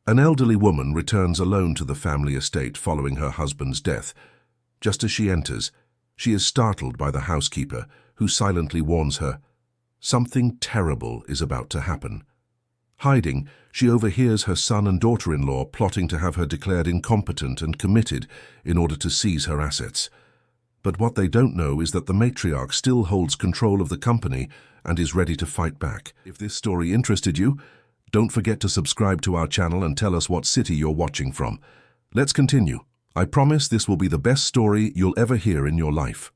An elderly woman returns alone to the family estate following her husband's death. Just as she enters, she is startled by the housekeeper, who silently warns her, something terrible is about to happen. Hiding, she overhears her son and daughter-in-law plotting to have her declared incompetent and committed in order to seize her assets. But what they don't know is that the matriarch still holds control of the company and is ready to fight back. If this story interested you, don't forget to subscribe to our channel and tell us what city you're watching from. Let's continue. I promise this will be the best story you'll ever hear in your life.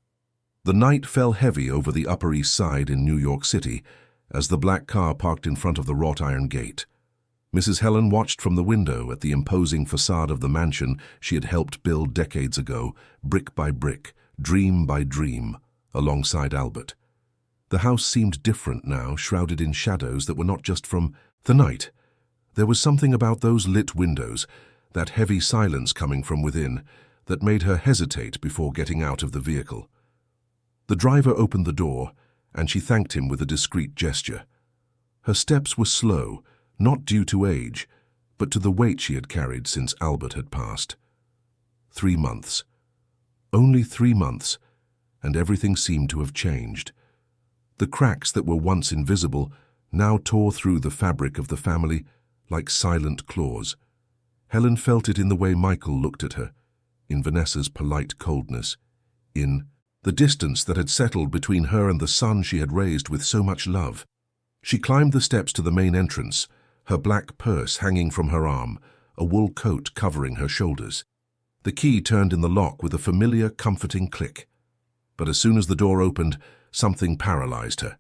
The night fell heavy over the Upper East Side in New York City as the black car parked in front of the wrought iron gate. Mrs. Helen watched from the window at the imposing facade of the mansion she had helped build decades ago, brick by brick, dream by dream, alongside Albert. The house seemed different now, shrouded in shadows that were not just from the night. There was something about those lit windows, that heavy silence coming from within, that made her hesitate before getting out of the vehicle. The driver opened the door, and she thanked him with a discreet gesture. Her steps were slow, not due to age, but to the weight she had carried since Albert had passed. 3 months. Only 3 months, and everything seemed to have changed. The cracks that were once invisible now tore through the fabric of the family like silent claws. Helen felt it in the way Michael looked at her, in Vanessa's polite coldness, in the distance that had settled between her and the son she had raised with so much love. She climbed the steps to the main entrance, her black purse hanging from her arm, a wool coat covering her shoulders. The key turned in the lock with a familiar, comforting click. But as soon as the door opened, something paralyzed her.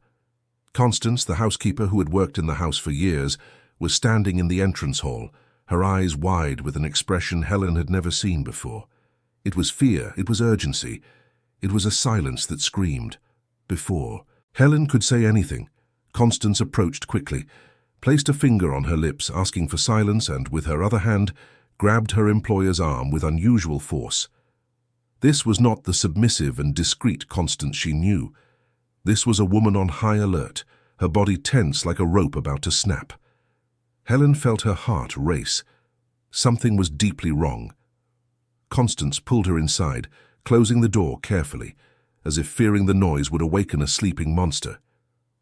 Constance, the housekeeper who had worked in the house for years, was standing in the entrance hall, her eyes wide with an expression Helen had never seen before. It was fear, it was urgency, it was a silence that screamed. Before Helen could say anything, Constance approached quickly, placed a finger on her lips, asking for silence, and with her other hand, grabbed her employer's arm with unusual force. This was not the submissive and discreet Constance she knew. This was a woman on high alert, her body tense like a rope about to snap. Helen felt her heart race. Something was deeply wrong. Constance pulled her inside, closing the door carefully, as if fearing the noise would awaken a sleeping monster.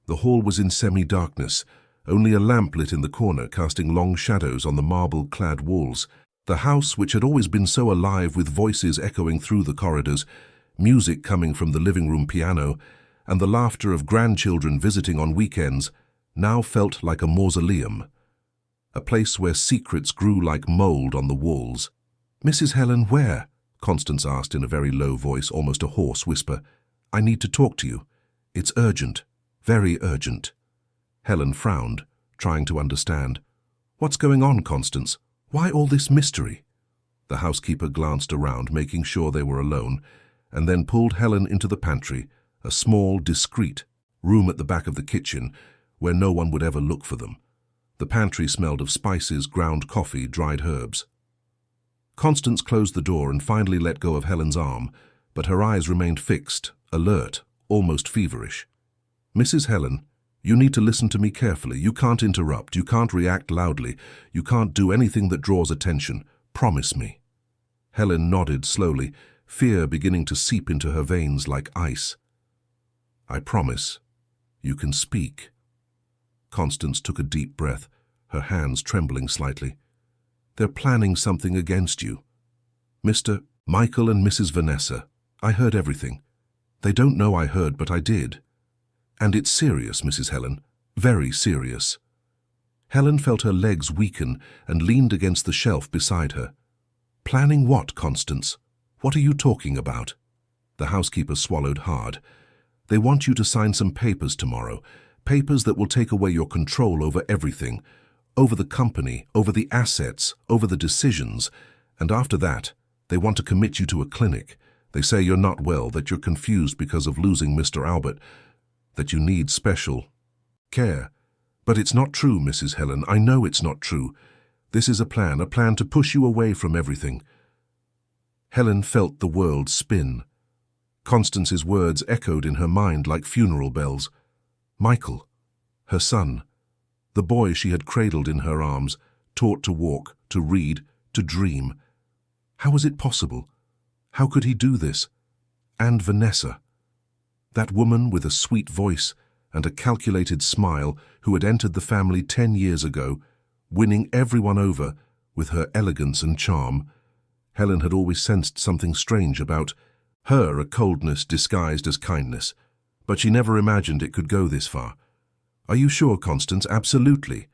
The hall was in semi-darkness, only a lamp lit in the corner casting long shadows on the marble-clad walls. The house, which had always been so alive with voices echoing through the corridors, music coming from the living room piano, and the laughter of grandchildren visiting on weekends, now felt like a mausoleum, a place where secrets grew like mold on the walls. "Mrs. Helen, where?" Constance asked in a very low voice, almost a hoarse whisper. "I need to talk to you. It's urgent, very urgent." Helen frowned, trying to understand. "What's going on, Constance? Why all this mystery?" The housekeeper glanced around, making sure they were alone, and then pulled Helen into the pantry, a small, discreet room at the back of the kitchen where no one would ever look for them. The pantry smelled of spices, ground coffee, dried herbs. Constance closed the door and finally let go of Helen's arm, but her eyes remained fixed, alert, almost feverish. "Mrs. Helen, you need to listen to me carefully. You can't interrupt, you can't react loudly, you can't do anything that draws attention. Promise me." Helen nodded slowly, fear beginning to seep into her veins like ice. "I promise. You can speak." Constance took a deep breath, her hands trembling slightly. "They're planning something against you. Mr. Michael and Mrs. Vanessa. I heard everything. They don't know I heard, but I did. And it's serious, Mrs. Helen. Very serious." Helen felt her legs weaken and leaned against the shelf beside her. "Planning what, Constance? What are you talking about?" The housekeeper swallowed hard. "They want you to sign some papers tomorrow, papers that will take away your control over everything, over the company, over the assets, over the decisions, and after that, they want to commit you to a clinic. They say you're not well, that you're confused because of losing Mr. Albert, that you need special care. But it's not true, Mrs. Helen. I know it's not true. This is a plan to push you away from everything." Helen felt the world spin. Constance's words echoed in her mind like funeral bells. Michael, her son, the boy she had cradled in her arms, taught to walk, to read, to dream. How was it possible? How could he do this? And Vanessa, that woman with a sweet voice and a calculated smile who had entered the family 10 years ago, winning everyone over with her elegance and charm. Helen had always sensed something strange about her, a coldness disguised as kindness, but she never imagined it could go this far. "Are you sure, Constance?" "Absolutely."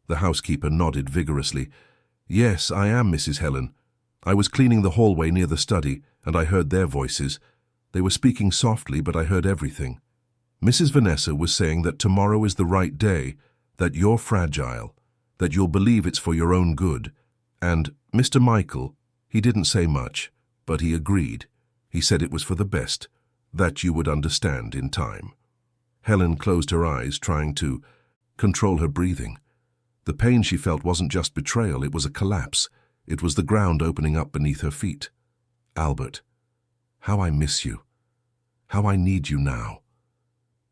The housekeeper nodded vigorously. "Yes, I am, Mrs. Helen. I was cleaning the hallway near the study, and I heard their voices. They were speaking softly, but I heard everything. Mrs. Vanessa was saying that tomorrow is the right day, that you're fragile, that you'll believe it's for your own good. And Mr. Michael, he didn't say much, but he agreed. He said it was for the best, that you would understand in time." Helen closed her eyes, trying to control her breathing. The pain she felt wasn't just betrayal, it was a collapse. It was the ground opening up beneath her feet. "Albert, how I miss you. How I need you now."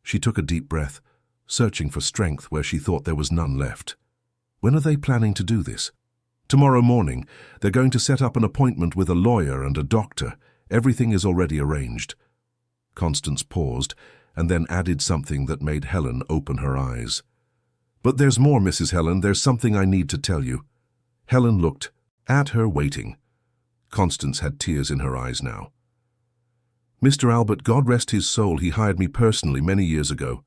She took a deep breath, searching for strength where she thought there was none left. "When are they planning to do this?" "Tomorrow morning. They're going to set up an appointment with a lawyer and a doctor. Everything is already arranged." Constance paused, and then added something that made Helen open her eyes. "But there's more, Mrs. Helen. There's something I need to tell you." Helen looked at her, waiting. Constance had tears in her eyes now. "Mr. Albert, God rest his soul, he hired me personally many years ago.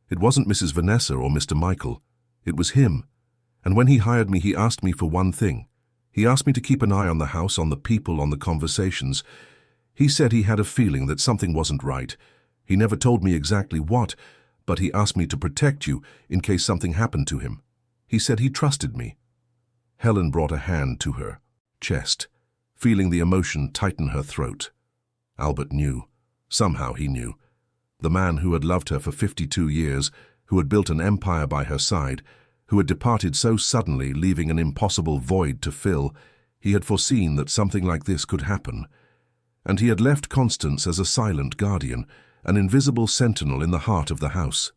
It wasn't Mrs. Vanessa or Mr. Michael. It was him. And when he hired me, he asked me for one thing. He asked me to keep an eye on the house, on the people, on the conversations. He said he had a feeling that something wasn't right. He never told me exactly what, but he asked me to protect you in case something happened to him. He said he trusted me." Helen brought a hand to her chest, feeling the emotion tighten her throat. Albert knew. Somehow he knew. The man who had loved her for 52 years, who had built an empire by her side, who had departed so suddenly, leaving an impossible void to fill, he had foreseen that something like this could happen. And he had left Constance as a silent guardian, an invisible sentinel in the heart of the house.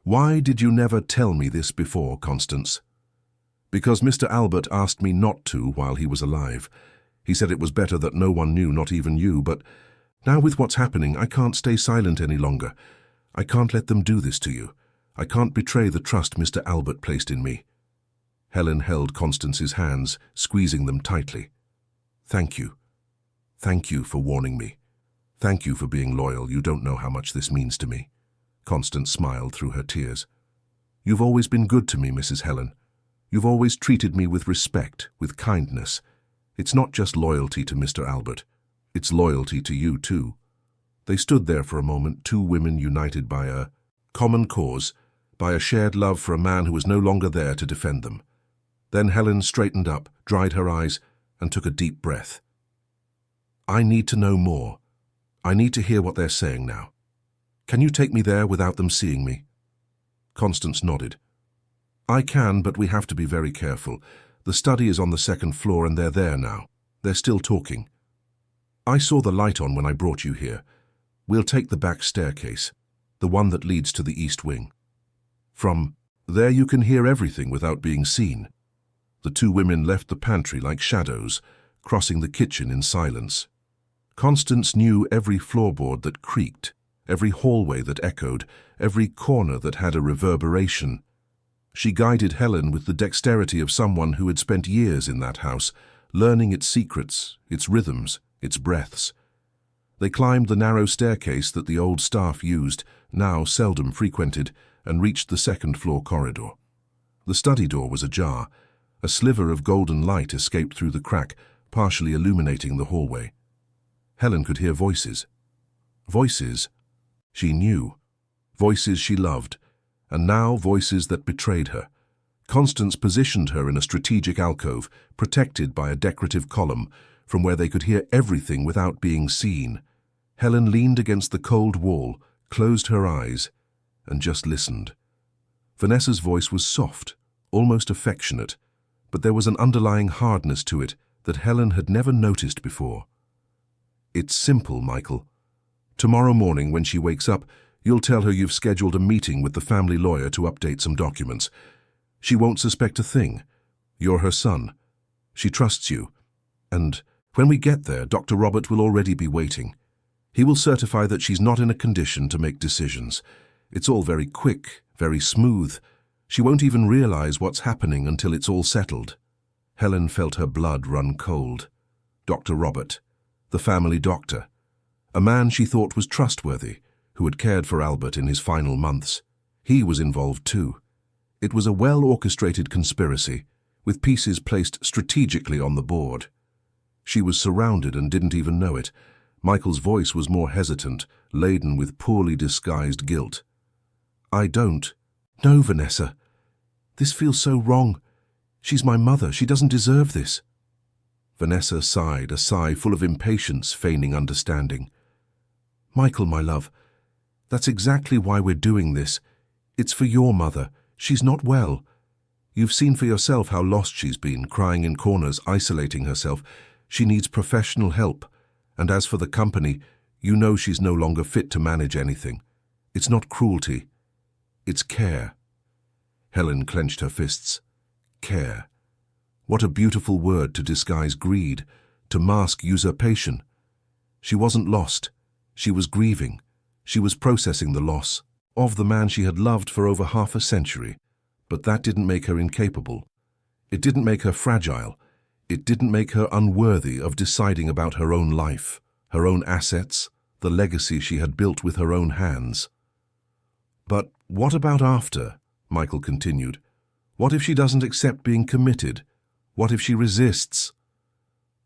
"Why did you never tell me this before, Constance?" "Because Mr. Albert asked me not to while he was alive. He said it was better that no one knew, not even you, but now with what's happening, I can't stay silent any longer. I can't let them do this to you. I can't betray the trust Mr. Albert placed in me." Helen held Constance's hands, squeezing them tightly. "Thank you. Thank you for warning me. Thank you for being loyal. You don't know how much this means to me." Constance smiled through her tears. "You've always been good to me, Mrs. Helen. You've always treated me with respect, with kindness. It's not just loyalty to Mr. Albert. It's loyalty to you, too." They stood there for a moment, two women united by a common cause, by a shared love for a man who was no longer there to defend them. Then Helen straightened up, dried her eyes, and took a deep breath. "I need to know more. I need to hear what they're saying now. Can you take me there without them seeing me?" Constance nodded. "I can, but we have to be very careful. The study is on the second floor and they're there now. They're still talking. I saw the light on when I brought you here. We'll take the back staircase, the one that leads to the east wing. From there you can hear everything without being seen." The two women left the pantry like shadows, crossing the kitchen in silence. Constance knew every floorboard that creaked, every hallway that echoed, every corner that had a reverberation. She guided Helen with the dexterity of someone who had spent years in that house, learning its secrets, its rhythms, its breaths. They climbed the narrow staircase that the old staff used, now seldom frequented, and reached the second-floor corridor. The study door was ajar. A sliver of golden light escaped through the crack, partially illuminating the hallway. Helen could hear voices. Voices she knew. Voices she loved. And now voices that betrayed her. Constance positioned her in a strategic alcove, protected by a decorative column, from where they could hear everything without being seen. Helen leaned against the cold wall, closed her eyes, and just listened. Vanessa's voice was soft, almost affectionate, but there was an underlying hardness to it that Helen had never noticed before. "It's simple, Michael. Tomorrow morning when she wakes up, you'll tell her you've scheduled a meeting with the family lawyer to update some documents. She won't suspect a thing. You're her son. She trusts you. And when we get there, Dr. Robert will already be waiting. He will certify that she's not in a condition to make decisions. It's all very quick, very smooth. She won't even realize what's happening until it's all settled. Helen felt her blood run cold. Dr. Robert, the family doctor, a man she thought was trustworthy, who had cared for Albert in his final months. He was involved too. It was a well-orchestrated conspiracy, with pieces placed strategically on the board. She was surrounded and didn't even know it. Michael's voice was more hesitant, laden with poorly disguised guilt. I don't. No, Vanessa. This feels so wrong. She's my mother. She doesn't deserve this. Vanessa sighed, a sigh full of impatience, feigning understanding. Michael, my love, that's exactly why we're doing this. It's for your mother. She's not well. You've seen for yourself how lost she's been, crying in corners, isolating herself. She needs professional help. And as for the company, you know she's no longer fit to manage anything. It's not cruelty. It's care. Helen clenched her fists. Care. What a beautiful word to disguise greed, to mask usurpation. She wasn't lost. She was grieving. She was processing the loss of the man she had loved for over half a century. But that didn't make her incapable. It didn't make her fragile. It didn't make her unworthy of deciding about her own life, her own assets, the legacy she had built with her own hands. But what about after? Michael continued. What if she doesn't accept being committed? What if she resists?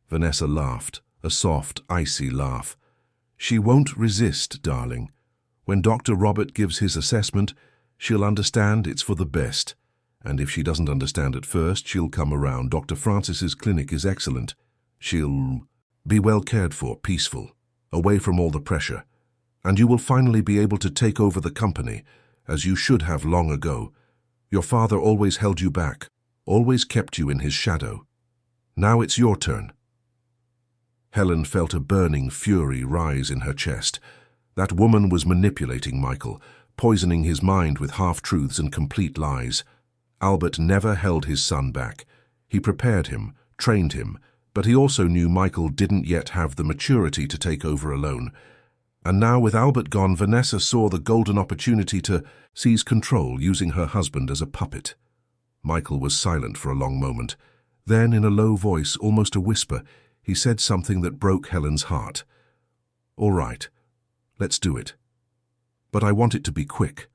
Vanessa laughed, a soft, icy laugh. She won't resist, darling. When Dr. Robert gives his assessment, she'll understand it's for the best. And if she doesn't understand at first, she'll come around. Dr. Francis's clinic is excellent. She'll be well cared for, peaceful, away from all the pressure. And you will finally be able to take over the company, as you should have long ago. Your father always held you back, always kept you in his shadow. Now it's your turn. Helen felt a burning fury rise in her chest. That woman was manipulating Michael, poisoning his mind with half-truths and complete lies. Albert never held his son back. He prepared him, trained him, but he also knew Michael didn't yet have the maturity to take over alone. And now, with Albert gone, Vanessa saw the golden opportunity to seize control, using her husband as a puppet. Michael was silent for a long moment. Then, in a low voice, almost a whisper, he said something that broke Helen's heart. All right, let's do it. But I want it to be quick.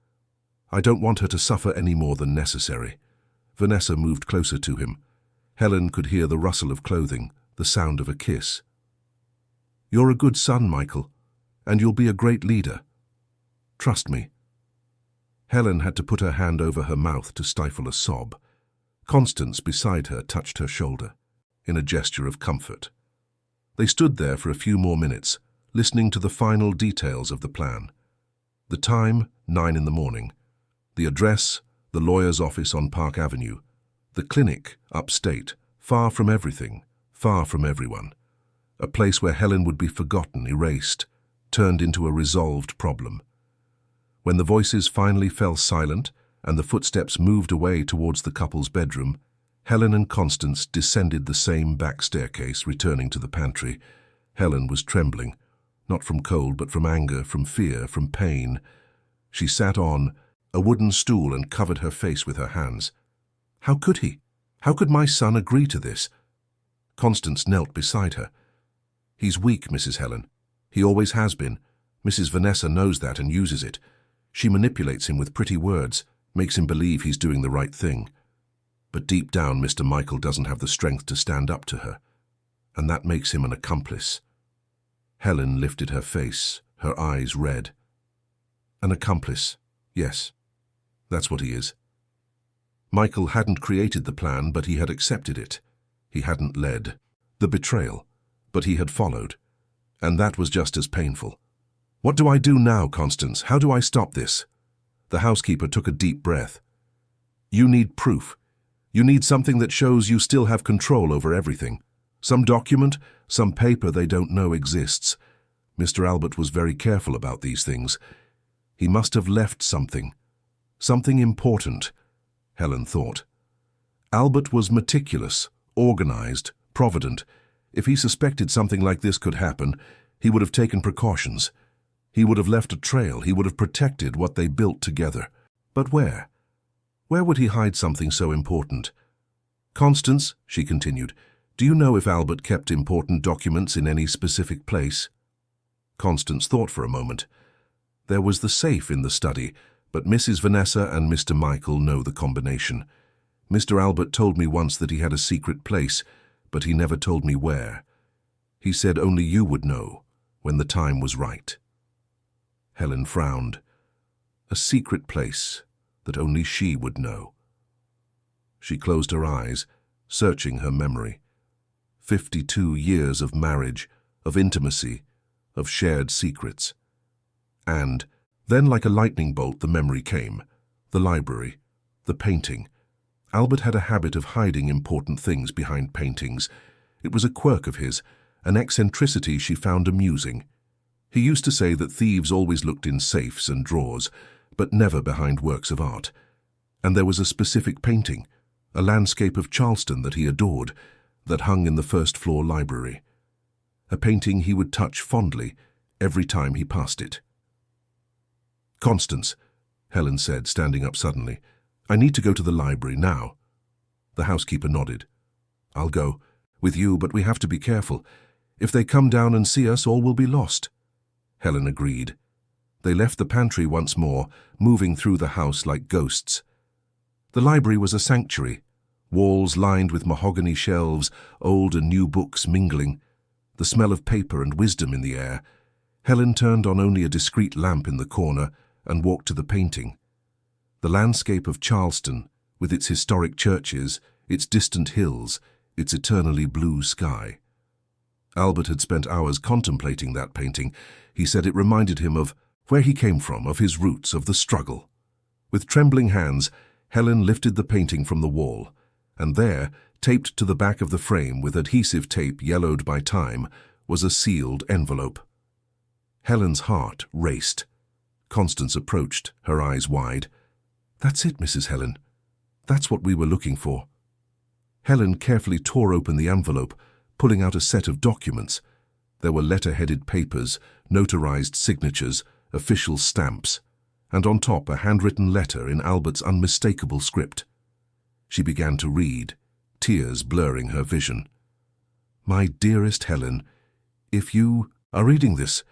I don't want her to suffer any more than necessary. Vanessa moved closer to him. Helen could hear the rustle of clothing, the sound of a kiss. You're a good son, Michael, and you'll be a great leader. Trust me. Helen had to put her hand over her mouth to stifle a sob. Constance, beside her, touched her shoulder, in a gesture of comfort. They stood there for a few more minutes, listening to the final details of the plan. The time, 9 in the morning. The address, the lawyer's office on Park Avenue. The clinic, upstate, far from everything, far from everyone. A place where Helen would be forgotten, erased, turned into a resolved problem. When the voices finally fell silent and the footsteps moved away towards the couple's bedroom, Helen and Constance descended the same back staircase, returning to the pantry. Helen was trembling, not from cold but from anger, from fear, from pain. She sat on a wooden stool and covered her face with her hands. How could he? How could my son agree to this? Constance knelt beside her. He's weak, Mrs. Helen. He always has been. Mrs. Vanessa knows that and uses it. She manipulates him with pretty words, makes him believe he's doing the right thing. But deep down, Mr. Michael doesn't have the strength to stand up to her, and that makes him an accomplice. Helen lifted her face, her eyes red. An accomplice, yes. That's what he is. Michael hadn't created the plan, but he had accepted it. He hadn't led the betrayal, but he had followed. And that was just as painful. What do I do now, Constance? How do I stop this? The housekeeper took a deep breath. You need proof. You need something that shows you still have control over everything. Some document, some paper they don't know exists. Mr. Albert was very careful about these things. He must have left something. Something important, Helen thought. Albert was meticulous, organized, provident. If he suspected something like this could happen, he would have taken precautions. He would have left a trail. He would have protected what they built together. But where? Where would he hide something so important? "Constance," she continued, "do you know if Albert kept important documents in any specific place?" Constance thought for a moment. "There was the safe in the study, but Mrs. Vanessa and Mr. Michael know the combination. Mr. Albert told me once that he had a secret place, but he never told me where. He said only you would know, when the time was right." Helen frowned. A secret place that only she would know. She closed her eyes, searching her memory. 52 years of marriage, of intimacy, of shared secrets. And then, like a lightning bolt, the memory came. The library, the painting. Albert had a habit of hiding important things behind paintings. It was a quirk of his, an eccentricity she found amusing. He used to say that thieves always looked in safes and drawers, but never behind works of art. And there was a specific painting, a landscape of Charleston that he adored, that hung in the first-floor library. A painting he would touch fondly every time he passed it. "Constance," Helen said, standing up suddenly, "I need to go to the library now." The housekeeper nodded. "I'll go with you, but we have to be careful. If they come down and see us, all will be lost." Helen agreed. They left the pantry once more, moving through the house like ghosts. The library was a sanctuary, walls lined with mahogany shelves, old and new books mingling, the smell of paper and wisdom in the air. Helen turned on only a discreet lamp in the corner and walked to the painting. The landscape of Charleston, with its historic churches, its distant hills, its eternally blue sky. Albert had spent hours contemplating that painting. He said it reminded him of where he came from, of his roots, of the struggle. With trembling hands, Helen lifted the painting from the wall, and there, taped to the back of the frame with adhesive tape yellowed by time, was a sealed envelope. Helen's heart raced. Constance approached, her eyes wide. "That's it, Mrs. Helen. That's what we were looking for." Helen carefully tore open the envelope, pulling out a set of documents. There were letter-headed papers, notarized signatures, official stamps, and on top a handwritten letter in Albert's unmistakable script. She began to read, tears blurring her vision. "My dearest Helen, if you are reading this,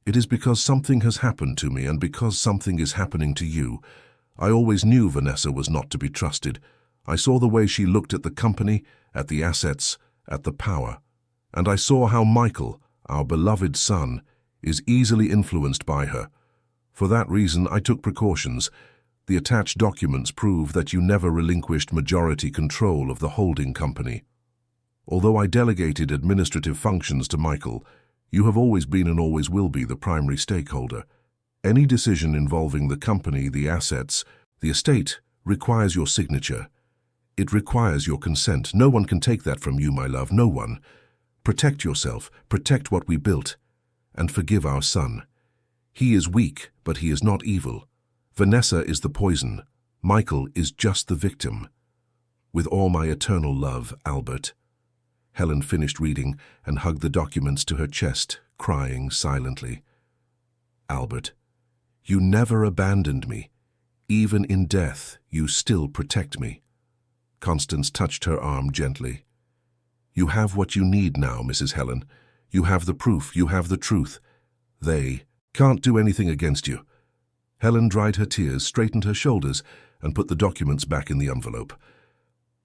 it is because something has happened to me and because something is happening to you. I always knew Vanessa was not to be trusted. I saw the way she looked at the company, at the assets, at the power. And I saw how Michael, our beloved son, is easily influenced by her. For that reason, I took precautions. The attached documents prove that you never relinquished majority control of the holding company. Although I delegated administrative functions to Michael, you have always been and always will be the primary stakeholder. Any decision involving the company, the assets, the estate requires your signature. It requires your consent. No one can take that from you, my love, no one. Protect yourself, protect what we built, and forgive our son. He is weak, but he is not evil. Vanessa is the poison. Michael is just the victim. With all my eternal love, Albert." Helen finished reading and hugged the documents to her chest, crying silently. "Albert, you never abandoned me. Even in death, you still protect me." Constance touched her arm gently. "You have what you need now, Mrs. Helen. You have the proof, you have the truth. They can't do anything against you." Helen dried her tears, straightened her shoulders, and put the documents back in the envelope.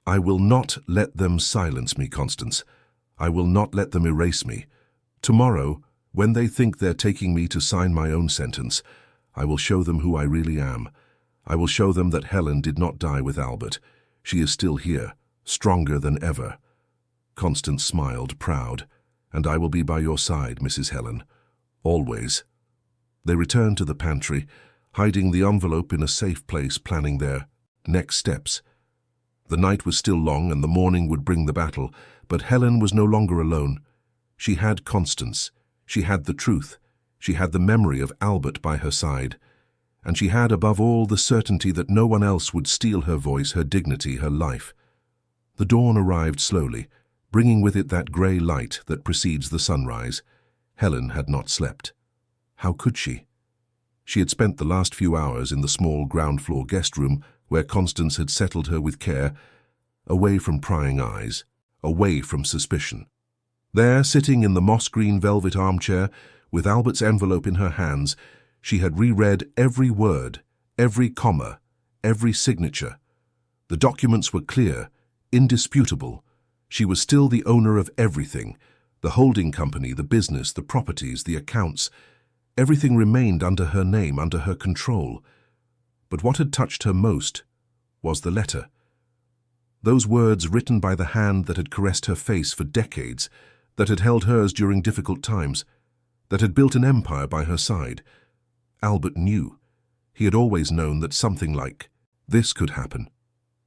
"I will not let them silence me, Constance. I will not let them erase me. Tomorrow, when they think they're taking me to sign my own sentence, I will show them who I really am. I will show them that Helen did not die with Albert. She is still here, stronger than ever." Constance smiled, proud. "And I will be by your side, Mrs. Helen. Always." They returned to the pantry, hiding the envelope in a safe place, planning their next steps. The night was still long and the morning would bring the battle, but Helen was no longer alone. She had Constance. She had the truth. She had the memory of Albert by her side. And she had, above all, the certainty that no one else would steal her voice, her dignity, her life. The dawn arrived slowly, bringing with it that grey light that precedes the sunrise. Helen had not slept. How could she? She had spent the last few hours in the small ground-floor guest room where Constance had settled her with care, away from prying eyes, away from suspicion. There, sitting in the moss-green velvet armchair, with Albert's envelope in her hands, she had reread every word, every comma, every signature. The documents were clear, indisputable. She was still the owner of everything, the holding company, the business, the properties, the accounts. Everything remained under her name, under her control. But what had touched her most was the letter. Those words written by the hand that had caressed her face for decades, that had held hers during difficult times, that had built an empire by her side. Albert knew. He had always known that something like this could happen.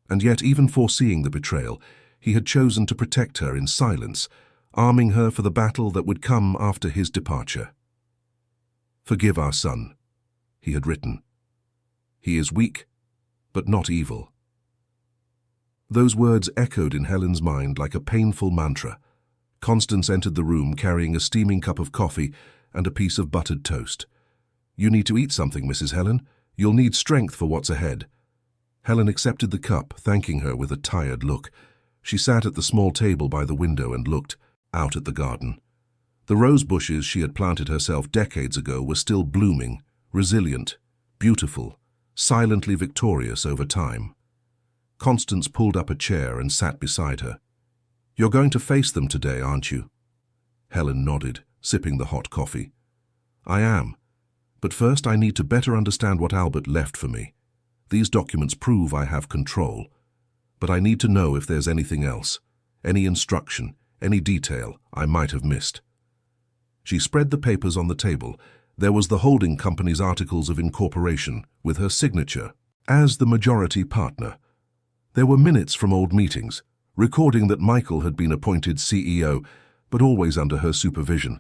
And yet, even foreseeing the betrayal, he had chosen to protect her in silence, arming her for the battle that would come after his departure. "Forgive our son," he had written. "He is weak, but not evil." Those words echoed in Helen's mind like a painful mantra. Constance entered the room carrying a steaming cup of coffee and a piece of buttered toast. "You need to eat something, Mrs. Helen. You'll need strength for what's ahead." Helen accepted the cup, thanking her with a tired look. She sat at the small table by the window and looked out at the garden. The rose bushes she had planted herself decades ago were still blooming, resilient, beautiful, silently victorious over time. Constance pulled up a chair and sat beside her. "You're going to face them today, aren't you?" Helen nodded, sipping the hot coffee. "I am. But first I need to better understand what Albert left for me. These documents prove I have control. But I need to know if there's anything else, any instruction, any detail I might have missed." She spread the papers on the table. There was the holding company's articles of incorporation, with her signature as the majority partner. There were minutes from old meetings, recording that Michael had been appointed CEO, but always under her supervision.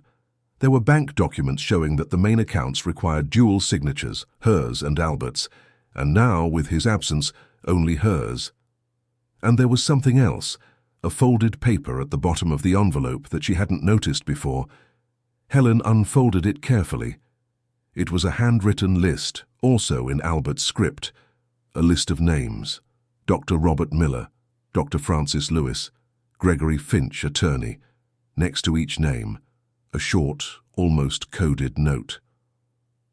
There were bank documents showing that the main accounts required dual signatures, hers and Albert's, and now, with his absence, only hers. And there was something else, a folded paper at the bottom of the envelope that she hadn't noticed before. Helen unfolded it carefully. It was a handwritten list, also in Albert's script, a list of names: Dr. Robert Miller, Dr. Francis Lewis, Gregory Finch, attorney. Next to each name, a short, almost coded note.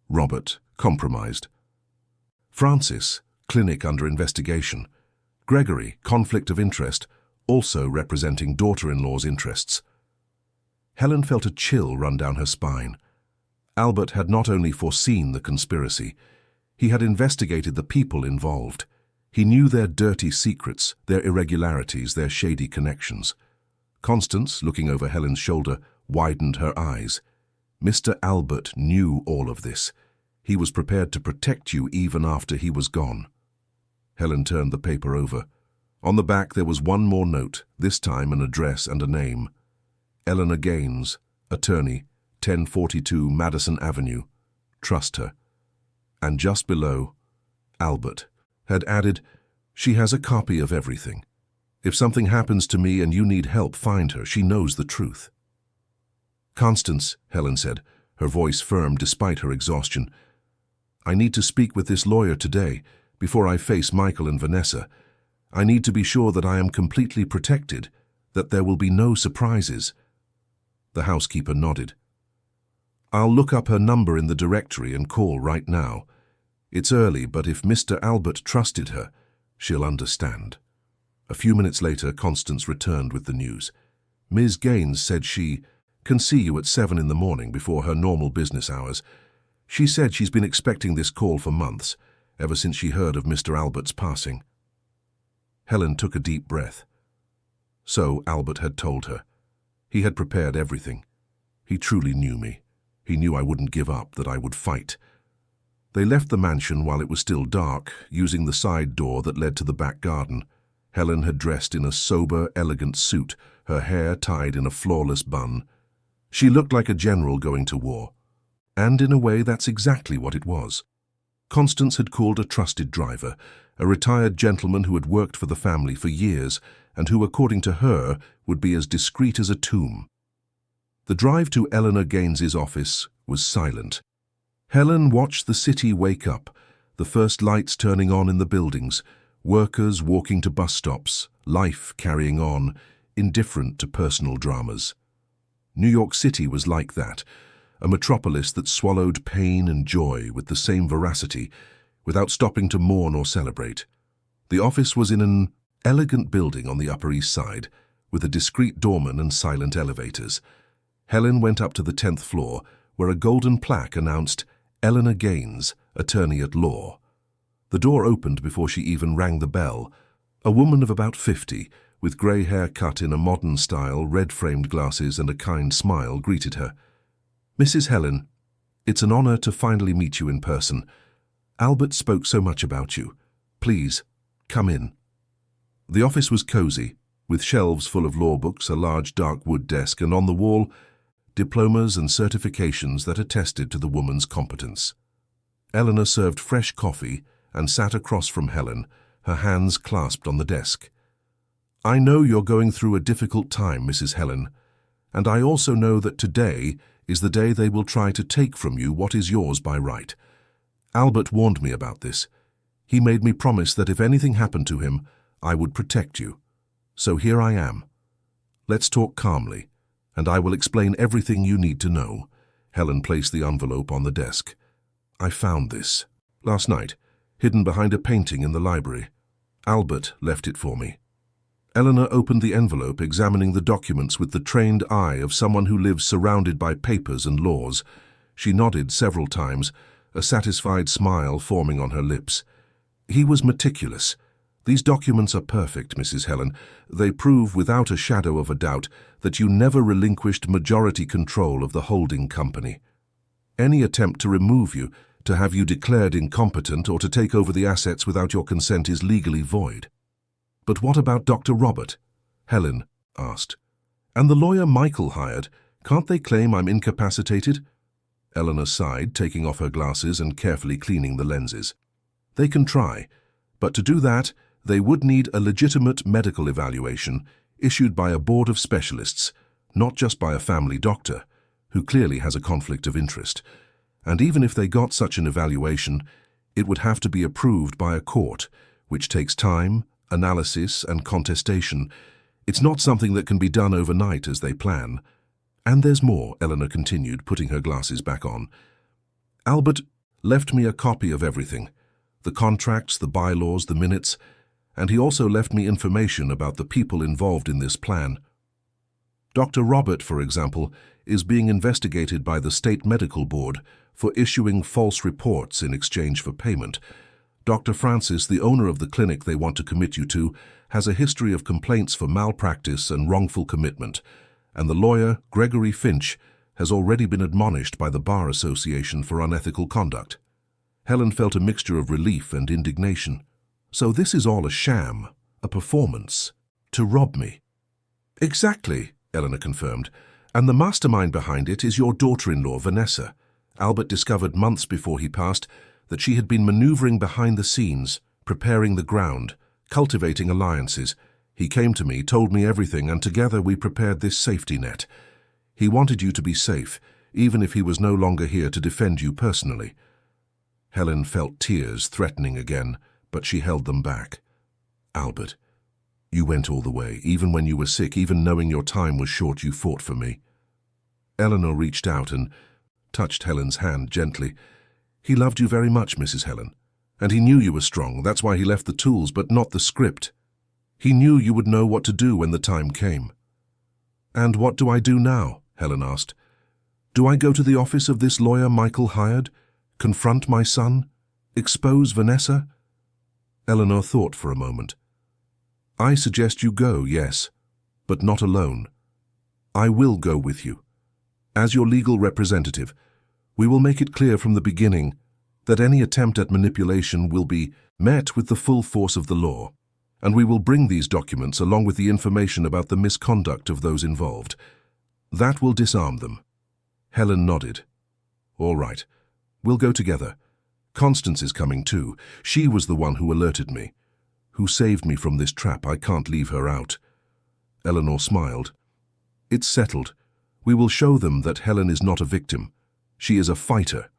Robert, compromised. Francis, clinic under investigation. Gregory, conflict of interest, also representing daughter-in-law's interests. Helen felt a chill run down her spine. Albert had not only foreseen the conspiracy, he had investigated the people involved. He knew their dirty secrets, their irregularities, their shady connections. Constance, looking over Helen's shoulder, widened her eyes. Mr. Albert knew all of this. He was prepared to protect you even after he was gone. Helen turned the paper over. On the back there was one more note, this time an address and a name. Eleanor Gaines, attorney, 1042 Madison Avenue. Trust her. And just below, Albert had added, "She has a copy of everything. If something happens to me and you need help, find her. She knows the truth." "Constance," Helen said, her voice firm despite her exhaustion, "I need to speak with this lawyer today, before I face Michael and Vanessa. I need to be sure that I am completely protected, that there will be no surprises." The housekeeper nodded. "I'll look up her number in the directory and call right now. It's early, but if Mr. Albert trusted her, she'll understand." A few minutes later, Constance returned with the news. "Ms. Gaines said she can see you at 7 in the morning before her normal business hours. She said she's been expecting this call for months, ever since she heard of Mr. Albert's passing." Helen took a deep breath. So Albert had told her. He had prepared everything. He truly knew me. He knew I wouldn't give up, that I would fight. They left the mansion while it was still dark, using the side door that led to the back garden. Helen had dressed in a sober, elegant suit, her hair tied in a flawless bun. She looked like a general going to war. And in a way, that's exactly what it was. Constance had called a trusted driver, a retired gentleman who had worked for the family for years and who, according to her, would be as discreet as a tomb. The drive to Eleanor Gaines's office was silent. Helen watched the city wake up, the first lights turning on in the buildings, workers walking to bus stops, life carrying on, indifferent to personal dramas. New York City was like that, a metropolis that swallowed pain and joy with the same voracity, without stopping to mourn or celebrate. The office was in an elegant building on the Upper East Side, with a discreet doorman and silent elevators. Helen went up to the 10th floor, where a golden plaque announced Eleanor Gaines, attorney at law. The door opened before she even rang the bell. A woman of about 50, with grey hair cut in a modern style, red-framed glasses and a kind smile, greeted her. "Mrs. Helen, it's an honor to finally meet you in person. Albert spoke so much about you. Please, come in." The office was cozy, with shelves full of law books, a large dark wood desk, and on the wall, diplomas and certifications that attested to the woman's competence. Eleanor served fresh coffee and sat across from Helen, her hands clasped on the desk. "I know you're going through a difficult time, Mrs. Helen, and I also know that today is the day they will try to take from you what is yours by right. Albert warned me about this. He made me promise that if anything happened to him, I would protect you. So here I am. Let's talk calmly, and I will explain everything you need to know." Helen placed the envelope on the desk. "I found this last night, hidden behind a painting in the library. Albert left it for me." Eleanor opened the envelope, examining the documents with the trained eye of someone who lives surrounded by papers and laws. She nodded several times, a satisfied smile forming on her lips. "He was meticulous. These documents are perfect, Mrs. Helen. They prove without a shadow of a doubt that you never relinquished majority control of the holding company. Any attempt to remove you, to have you declared incompetent, or to take over the assets without your consent is legally void." "But what about Dr. Robert?" Helen asked. "And the lawyer Michael hired? Can't they claim I'm incapacitated?" Eleanor sighed, taking off her glasses and carefully cleaning the lenses. "They can try, but to do that, they would need a legitimate medical evaluation issued by a board of specialists, not just by a family doctor, who clearly has a conflict of interest. And even if they got such an evaluation, it would have to be approved by a court, which takes time, analysis, and contestation. It's not something that can be done overnight as they plan. And there's more," Eleanor continued, putting her glasses back on. "Albert left me a copy of everything, the contracts, the bylaws, the minutes, and he also left me information about the people involved in this plan. Dr. Robert, for example, is being investigated by the State Medical Board for issuing false reports in exchange for payment. Dr. Francis, the owner of the clinic they want to commit you to, has a history of complaints for malpractice and wrongful commitment, and the lawyer, Gregory Finch, has already been admonished by the Bar Association for unethical conduct." Helen felt a mixture of relief and indignation. "So this is all a sham, a performance, to rob me?" "Exactly," Eleanor confirmed. "And the mastermind behind it is your daughter-in-law, Vanessa. Albert discovered months before he passed that she had been maneuvering behind the scenes, preparing the ground, cultivating alliances. He came to me, told me everything, and together we prepared this safety net. He wanted you to be safe, even if he was no longer here to defend you personally." Helen felt tears threatening again, but she held them back. "Albert, you went all the way. Even when you were sick, even knowing your time was short, you fought for me." Eleanor reached out and touched Helen's hand gently. "He loved you very much, Mrs. Helen, and he knew you were strong. That's why he left the tools, but not the script. He knew you would know what to do when the time came." "And what do I do now?" Helen asked. "Do I go to the office of this lawyer Michael hired, confront my son, expose Vanessa?" Eleanor thought for a moment. "I suggest you go, yes, but not alone. I will go with you. As your legal representative, we will make it clear from the beginning that any attempt at manipulation will be met with the full force of the law, and we will bring these documents along with the information about the misconduct of those involved. That will disarm them." Helen nodded. "All right, we'll go together. Constance is coming too. She was the one who alerted me. who saved me from this trap. I can't leave her out." Eleanor smiled. "It's settled. We will show them that Helen is not a victim. She is a fighter."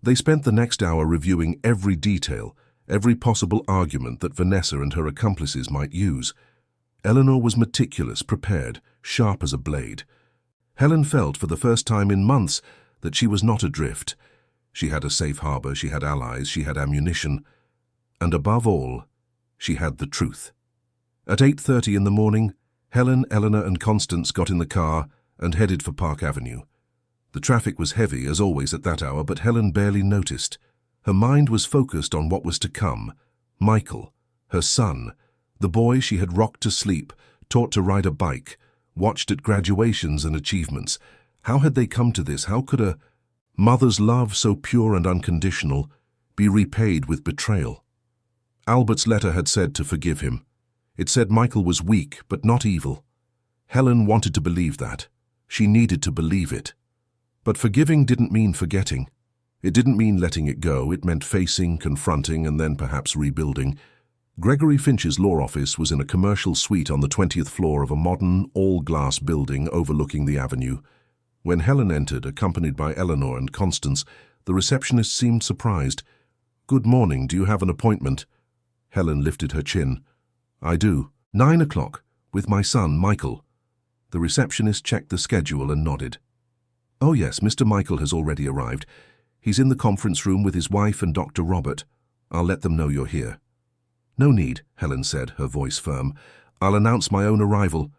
They spent the next hour reviewing every detail, every possible argument that Vanessa and her accomplices might use. Eleanor was meticulous, prepared, sharp as a blade. Helen felt for the first time in months that she was not adrift. She had a safe harbor, she had allies, she had ammunition, and above all, she had the truth. At 8:30 in the morning, Helen, Eleanor, and Constance got in the car and headed for Park Avenue. The traffic was heavy, as always at that hour, but Helen barely noticed. Her mind was focused on what was to come. Michael, her son, the boy she had rocked to sleep, taught to ride a bike, watched at graduations and achievements. How had they come to this? How could a mother's love, so pure and unconditional, be repaid with betrayal? Albert's letter had said to forgive him. It said Michael was weak, but not evil. Helen wanted to believe that. She needed to believe it. But forgiving didn't mean forgetting. It didn't mean letting it go. It meant facing, confronting, and then perhaps rebuilding. Gregory Finch's law office was in a commercial suite on the 20th floor of a modern, all-glass building overlooking the avenue. When Helen entered, accompanied by Eleanor and Constance, the receptionist seemed surprised. "Good morning. Do you have an appointment?" Helen lifted her chin. "I do. 9 o'clock, with my son, Michael." The receptionist checked the schedule and nodded. "Oh yes, Mr. Michael has already arrived. He's in the conference room with his wife and Dr. Robert. I'll let them know you're here." "No need," Helen said, her voice firm. "I'll announce my own arrival."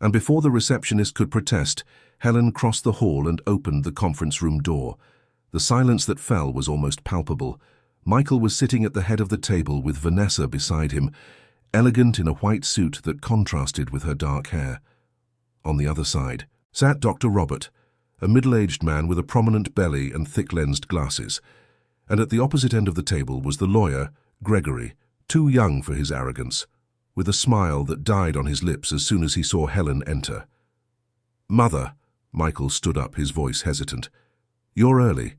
And before the receptionist could protest, Helen crossed the hall and opened the conference room door. The silence that fell was almost palpable. Michael was sitting at the head of the table with Vanessa beside him, elegant in a white suit that contrasted with her dark hair. On the other side sat Dr. Robert, a middle-aged man with a prominent belly and thick-lensed glasses. And at the opposite end of the table was the lawyer, Gregory, too young for his arrogance, with a smile that died on his lips as soon as he saw Helen enter. "Mother," Michael stood up, his voice hesitant. "You're early."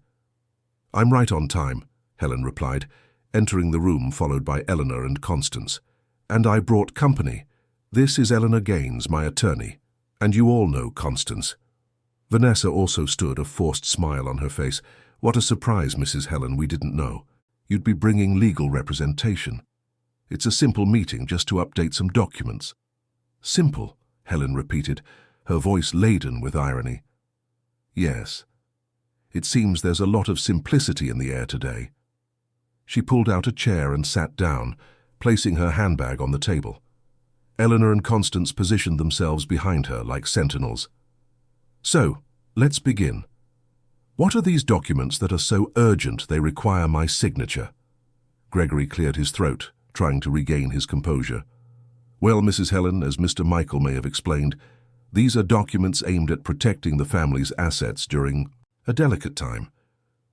"I'm right on time," Helen replied, entering the room followed by Eleanor and Constance. "And I brought company. This is Eleanor Gaines, my attorney. And you all know Constance." Vanessa also stood, a forced smile on her face. "What a surprise, Mrs. Helen, we didn't know. You'd be bringing legal representation." "It's a simple meeting, just to update some documents." "Simple," Helen repeated, her voice laden with irony. "Yes. It seems there's a lot of simplicity in the air today." She pulled out a chair and sat down, placing her handbag on the table. Eleanor and Constance positioned themselves behind her like sentinels. "So, let's begin. What are these documents that are so urgent they require my signature?" Gregory cleared his throat, trying to regain his composure. "Well, Mrs. Helen, as Mr. Michael may have explained, these are documents aimed at protecting the family's assets during a delicate time.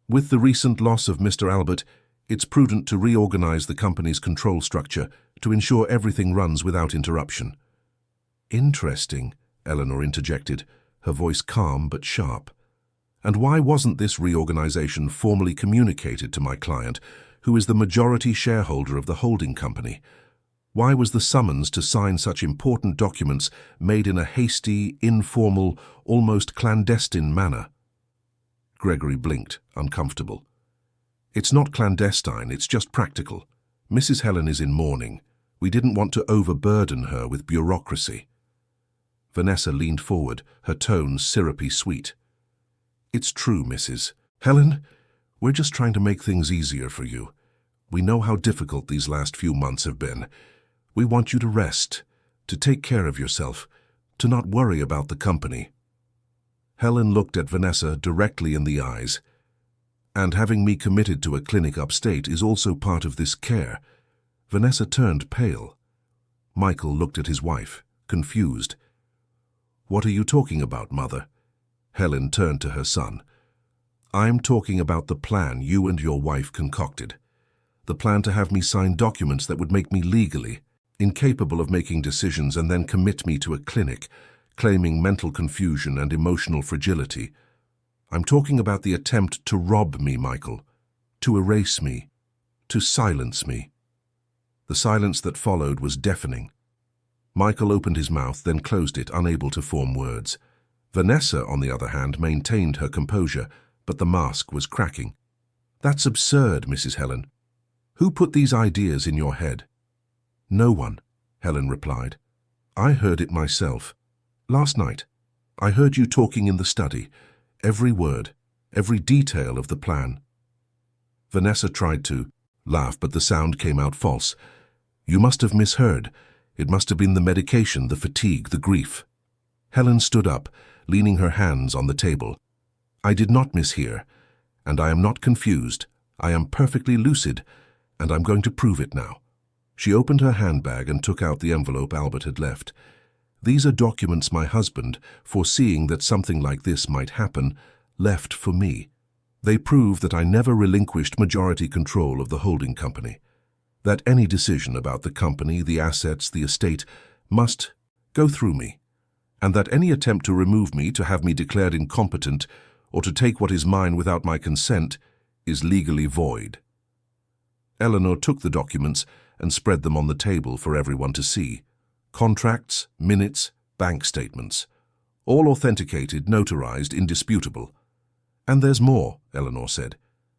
With the recent loss of Mr. Albert, it's prudent to reorganize the company's control structure to ensure everything runs without interruption." "Interesting," Eleanor interjected, her voice calm but sharp. "And why wasn't this reorganization formally communicated to my client, who is the majority shareholder of the holding company? Why was the summons to sign such important documents made in a hasty, informal, almost clandestine manner?" Gregory blinked, uncomfortable. "It's not clandestine, it's just practical. Mrs. Helen is in mourning. We didn't want to overburden her with bureaucracy." Vanessa leaned forward, her tone syrupy sweet. "It's true, Mrs. Helen. We're just trying to make things easier for you. We know how difficult these last few months have been. We want you to rest, to take care of yourself, to not worry about the company." Helen looked at Vanessa directly in the eyes. "And having me committed to a clinic upstate is also part of this care." Vanessa turned pale. Michael looked at his wife, confused. "What are you talking about, Mother?" Helen turned to her son. "I'm talking about the plan you and your wife concocted. The plan to have me sign documents that would make me legally incapable of making decisions and then commit me to a clinic, claiming mental confusion and emotional fragility. I'm talking about the attempt to rob me, Michael, to erase me, to silence me." The silence that followed was deafening. Michael opened his mouth, then closed it, unable to form words. Vanessa, on the other hand, maintained her composure, but the mask was cracking. "That's absurd, Mrs. Helen. Who put these ideas in your head?" "No one," Helen replied. "I heard it myself. Last night, I heard you talking in the study. Every word, every detail of the plan." Vanessa tried to laugh, but the sound came out false. "You must have misheard. It must have been the medication, the fatigue, the grief." Helen stood up, leaning her hands on the table. "I did not mishear, and I am not confused. I am perfectly lucid, and I'm going to prove it now." She opened her handbag and took out the envelope Albert had left. "These are documents my husband, foreseeing that something like this might happen, left for me. They prove that I never relinquished majority control of the holding company, that any decision about the company, the assets, the estate, must go through me, and that any attempt to remove me, to have me declared incompetent, or to take what is mine without my consent, is legally void." Eleanor took the documents and spread them on the table for everyone to see. Contracts, minutes, bank statements. All authenticated, notarized, indisputable. "And there's more," Eleanor said.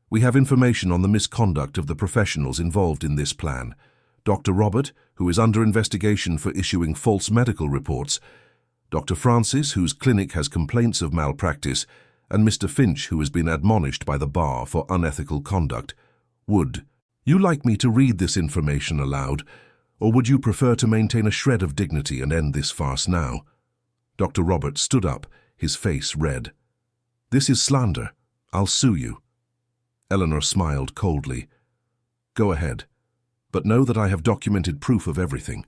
"We have information on the misconduct of the professionals involved in this plan. Dr. Robert, who is under investigation for issuing false medical reports, Dr. Francis, whose clinic has complaints of malpractice, and Mr. Finch, who has been admonished by the bar for unethical conduct. Would you like me to read this information aloud, or would you prefer to maintain a shred of dignity and end this farce now?" Dr. Robert stood up, his face red. "This is slander. I'll sue you." Eleanor smiled coldly. "Go ahead, but know that I have documented proof of everything,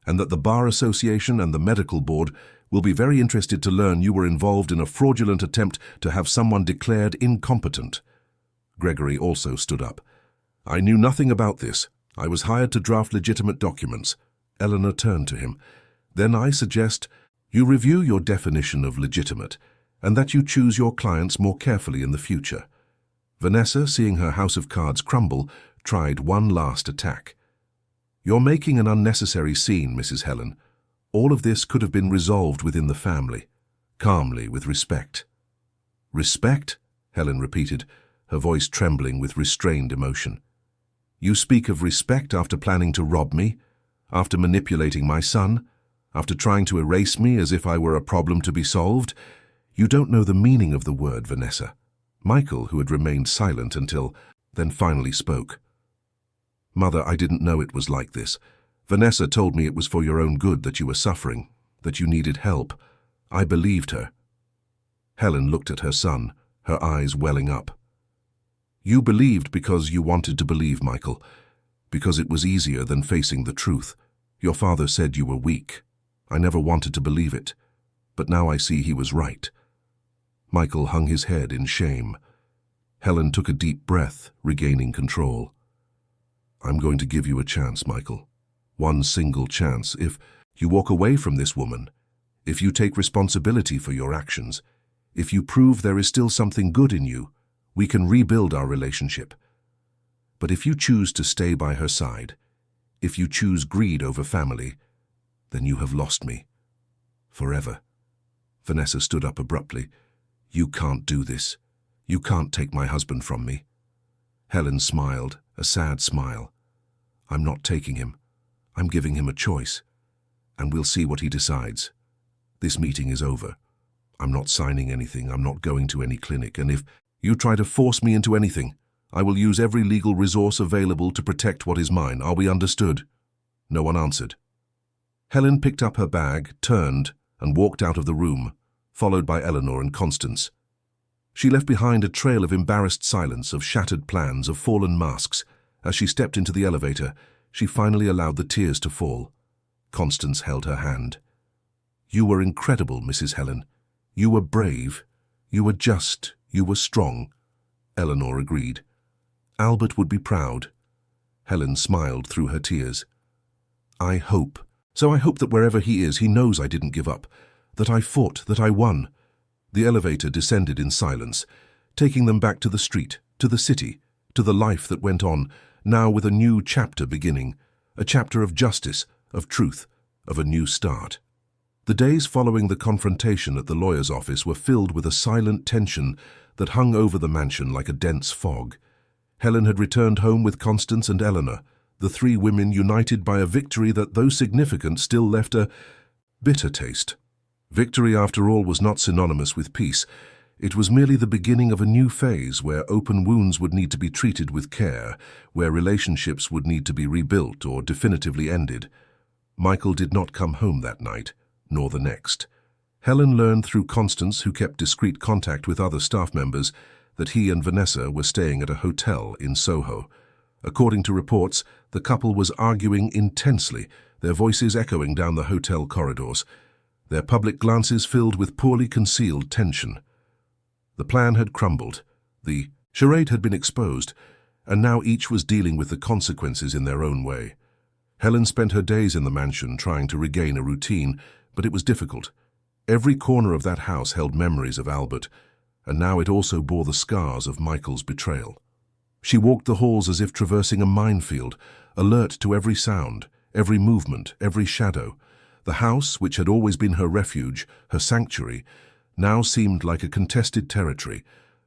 and that the Bar Association and the Medical Board will be very interested to learn you were involved in a fraudulent attempt to have someone declared incompetent." Gregory also stood up. "I knew nothing about this. I was hired to draft legitimate documents." Eleanor turned to him. "Then I suggest you review your definition of legitimate, and that you choose your clients more carefully in the future." Vanessa, seeing her house of cards crumble, tried one last attack. "You're making an unnecessary scene, Mrs. Helen. All of this could have been resolved within the family, calmly, with respect." "Respect?" Helen repeated, her voice trembling with restrained emotion. "You speak of respect after planning to rob me, after manipulating my son, after trying to erase me as if I were a problem to be solved? You don't know the meaning of the word, Vanessa." Michael, who had remained silent until then, finally spoke. "Mother, I didn't know it was like this. Vanessa told me it was for your own good, that you were suffering, that you needed help. I believed her." Helen looked at her son, her eyes welling up. "You believed because you wanted to believe, Michael, because it was easier than facing the truth. Your father said you were weak. I never wanted to believe it, but now I see he was right." Michael hung his head in shame. Helen took a deep breath, regaining control. "I'm going to give you a chance, Michael. One single chance. If you walk away from this woman, if you take responsibility for your actions, if you prove there is still something good in you, we can rebuild our relationship. But if you choose to stay by her side, if you choose greed over family, then you have lost me. Forever." Vanessa stood up abruptly. "You can't do this. You can't take my husband from me." Helen smiled, a sad smile. "I'm not taking him. I'm giving him a choice, and we'll see what he decides. This meeting is over. I'm not signing anything. I'm not going to any clinic, and if you try to force me into anything, I will use every legal resource available to protect what is mine. Are we understood?" No one answered. Helen picked up her bag, turned, and walked out of the room, followed by Eleanor and Constance. She left behind a trail of embarrassed silence, of shattered plans, of fallen masks. As she stepped into the elevator, she finally allowed the tears to fall. Constance held her hand. "You were incredible, Mrs. Helen. You were brave. You were just. You were strong." Eleanor agreed. "Albert would be proud." Helen smiled through her tears. I hope that wherever he is, he knows I didn't give up, that I fought, that I won." The elevator descended in silence, taking them back to the street, to the city, to the life that went on, now with a new chapter beginning, a chapter of justice, of truth, of a new start. The days following the confrontation at the lawyer's office were filled with a silent tension that hung over the mansion like a dense fog. Helen had returned home with Constance and Eleanor, the three women united by a victory that, though significant, still left a bitter taste. Victory, after all, was not synonymous with peace. It was merely the beginning of a new phase where open wounds would need to be treated with care, where relationships would need to be rebuilt or definitively ended. Michael did not come home that night, nor the next. Helen learned through Constance, who kept discreet contact with other staff members, that he and Vanessa were staying at a hotel in Soho. According to reports, the couple was arguing intensely, their voices echoing down the hotel corridors, their public glances filled with poorly concealed tension. The plan had crumbled, the charade had been exposed, and now each was dealing with the consequences in their own way. Helen spent her days in the mansion trying to regain a routine, but it was difficult. Every corner of that house held memories of Albert, and now it also bore the scars of Michael's betrayal. She walked the halls as if traversing a minefield, alert to every sound, every movement, every shadow. The house, which had always been her refuge, her sanctuary, now seemed like a contested territory,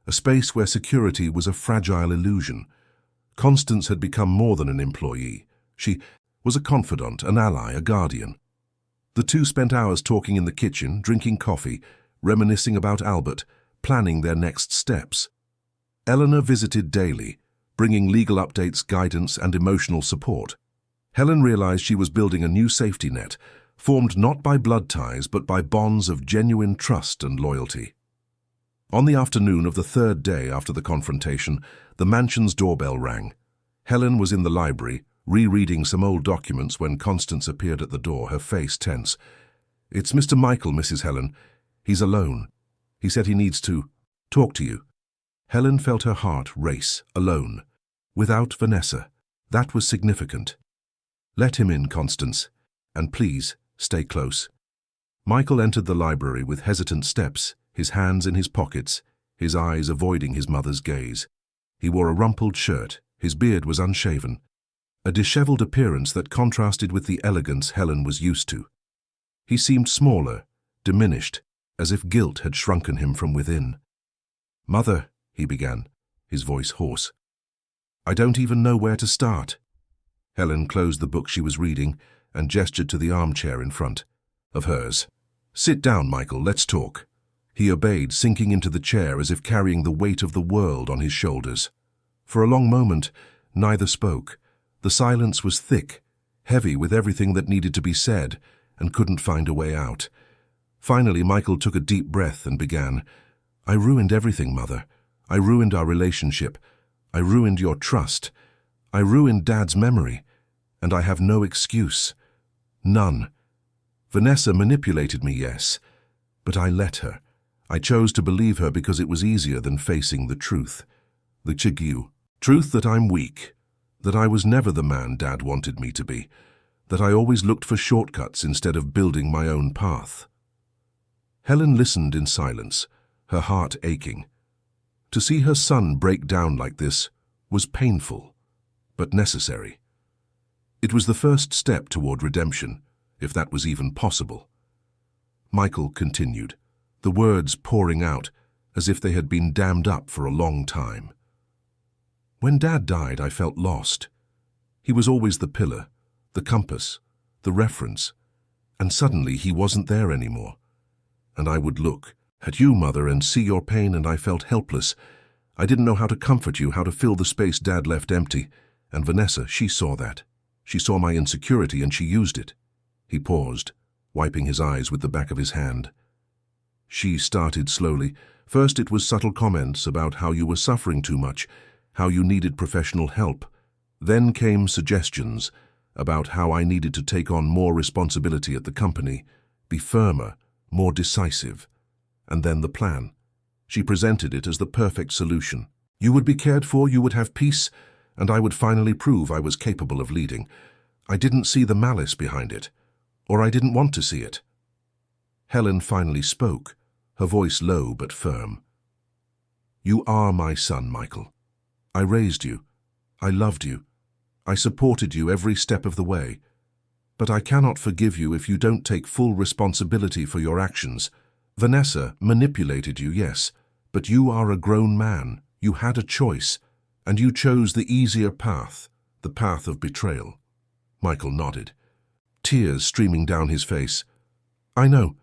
a space where security was a fragile illusion. Constance had become more than an employee. She was a confidant, an ally, a guardian. The two spent hours talking in the kitchen, drinking coffee, reminiscing about Albert, planning their next steps. Eleanor visited daily, bringing legal updates, guidance, and emotional support. Helen realized she was building a new safety net, formed not by blood ties but by bonds of genuine trust and loyalty. On the afternoon of the third day after the confrontation, the mansion's doorbell rang. Helen was in the library, rereading some old documents when Constance appeared at the door, her face tense. "It's Mr. Michael, Mrs. Helen. He's alone. He said he needs to talk to you." Helen felt her heart race, alone, without Vanessa. That was significant. "Let him in, Constance, and please, stay close." Michael entered the library with hesitant steps, his hands in his pockets, his eyes avoiding his mother's gaze. He wore a rumpled shirt, his beard was unshaven, a disheveled appearance that contrasted with the elegance Helen was used to. He seemed smaller, diminished, as if guilt had shrunken him from within. "Mother," he began, his voice hoarse, "I don't even know where to start." Helen closed the book she was reading and gestured to the armchair in front of hers. "Sit down, Michael, let's talk." He obeyed, sinking into the chair as if carrying the weight of the world on his shoulders. For a long moment, neither spoke. The silence was thick, heavy with everything that needed to be said, and couldn't find a way out. Finally, Michael took a deep breath and began, "I ruined everything, Mother. I ruined our relationship. I ruined your trust. I ruined Dad's memory. And I have no excuse. None. Vanessa manipulated me, yes, but I let her. I chose to believe her because it was easier than facing the truth. The truth that I'm weak, that I was never the man Dad wanted me to be, that I always looked for shortcuts instead of building my own path." Helen listened in silence, her heart aching. To see her son break down like this was painful, but necessary. It was the first step toward redemption, if that was even possible. Michael continued, the words pouring out as if they had been dammed up for a long time. "When Dad died, I felt lost. He was always the pillar, the compass, the reference, and suddenly he wasn't there anymore. And I would look at you, Mother, and see your pain, and I felt helpless. I didn't know how to comfort you, how to fill the space Dad left empty. And Vanessa, she saw that. She saw my insecurity and she used it." He paused, wiping his eyes with the back of his hand. "She started slowly. First it was subtle comments about how you were suffering too much, how you needed professional help. Then came suggestions about how I needed to take on more responsibility at the company, be firmer, more decisive. And then the plan. She presented it as the perfect solution. You would be cared for, you would have peace, and I would finally prove I was capable of leading. I didn't see the malice behind it, or I didn't want to see it." Helen finally spoke, her voice low but firm. "You are my son, Michael. I raised you. I loved you. I supported you every step of the way. But I cannot forgive you if you don't take full responsibility for your actions. Vanessa manipulated you, yes, but you are a grown man. You had a choice, and you chose the easier path, the path of betrayal. Michael nodded, tears streaming down his face. I know,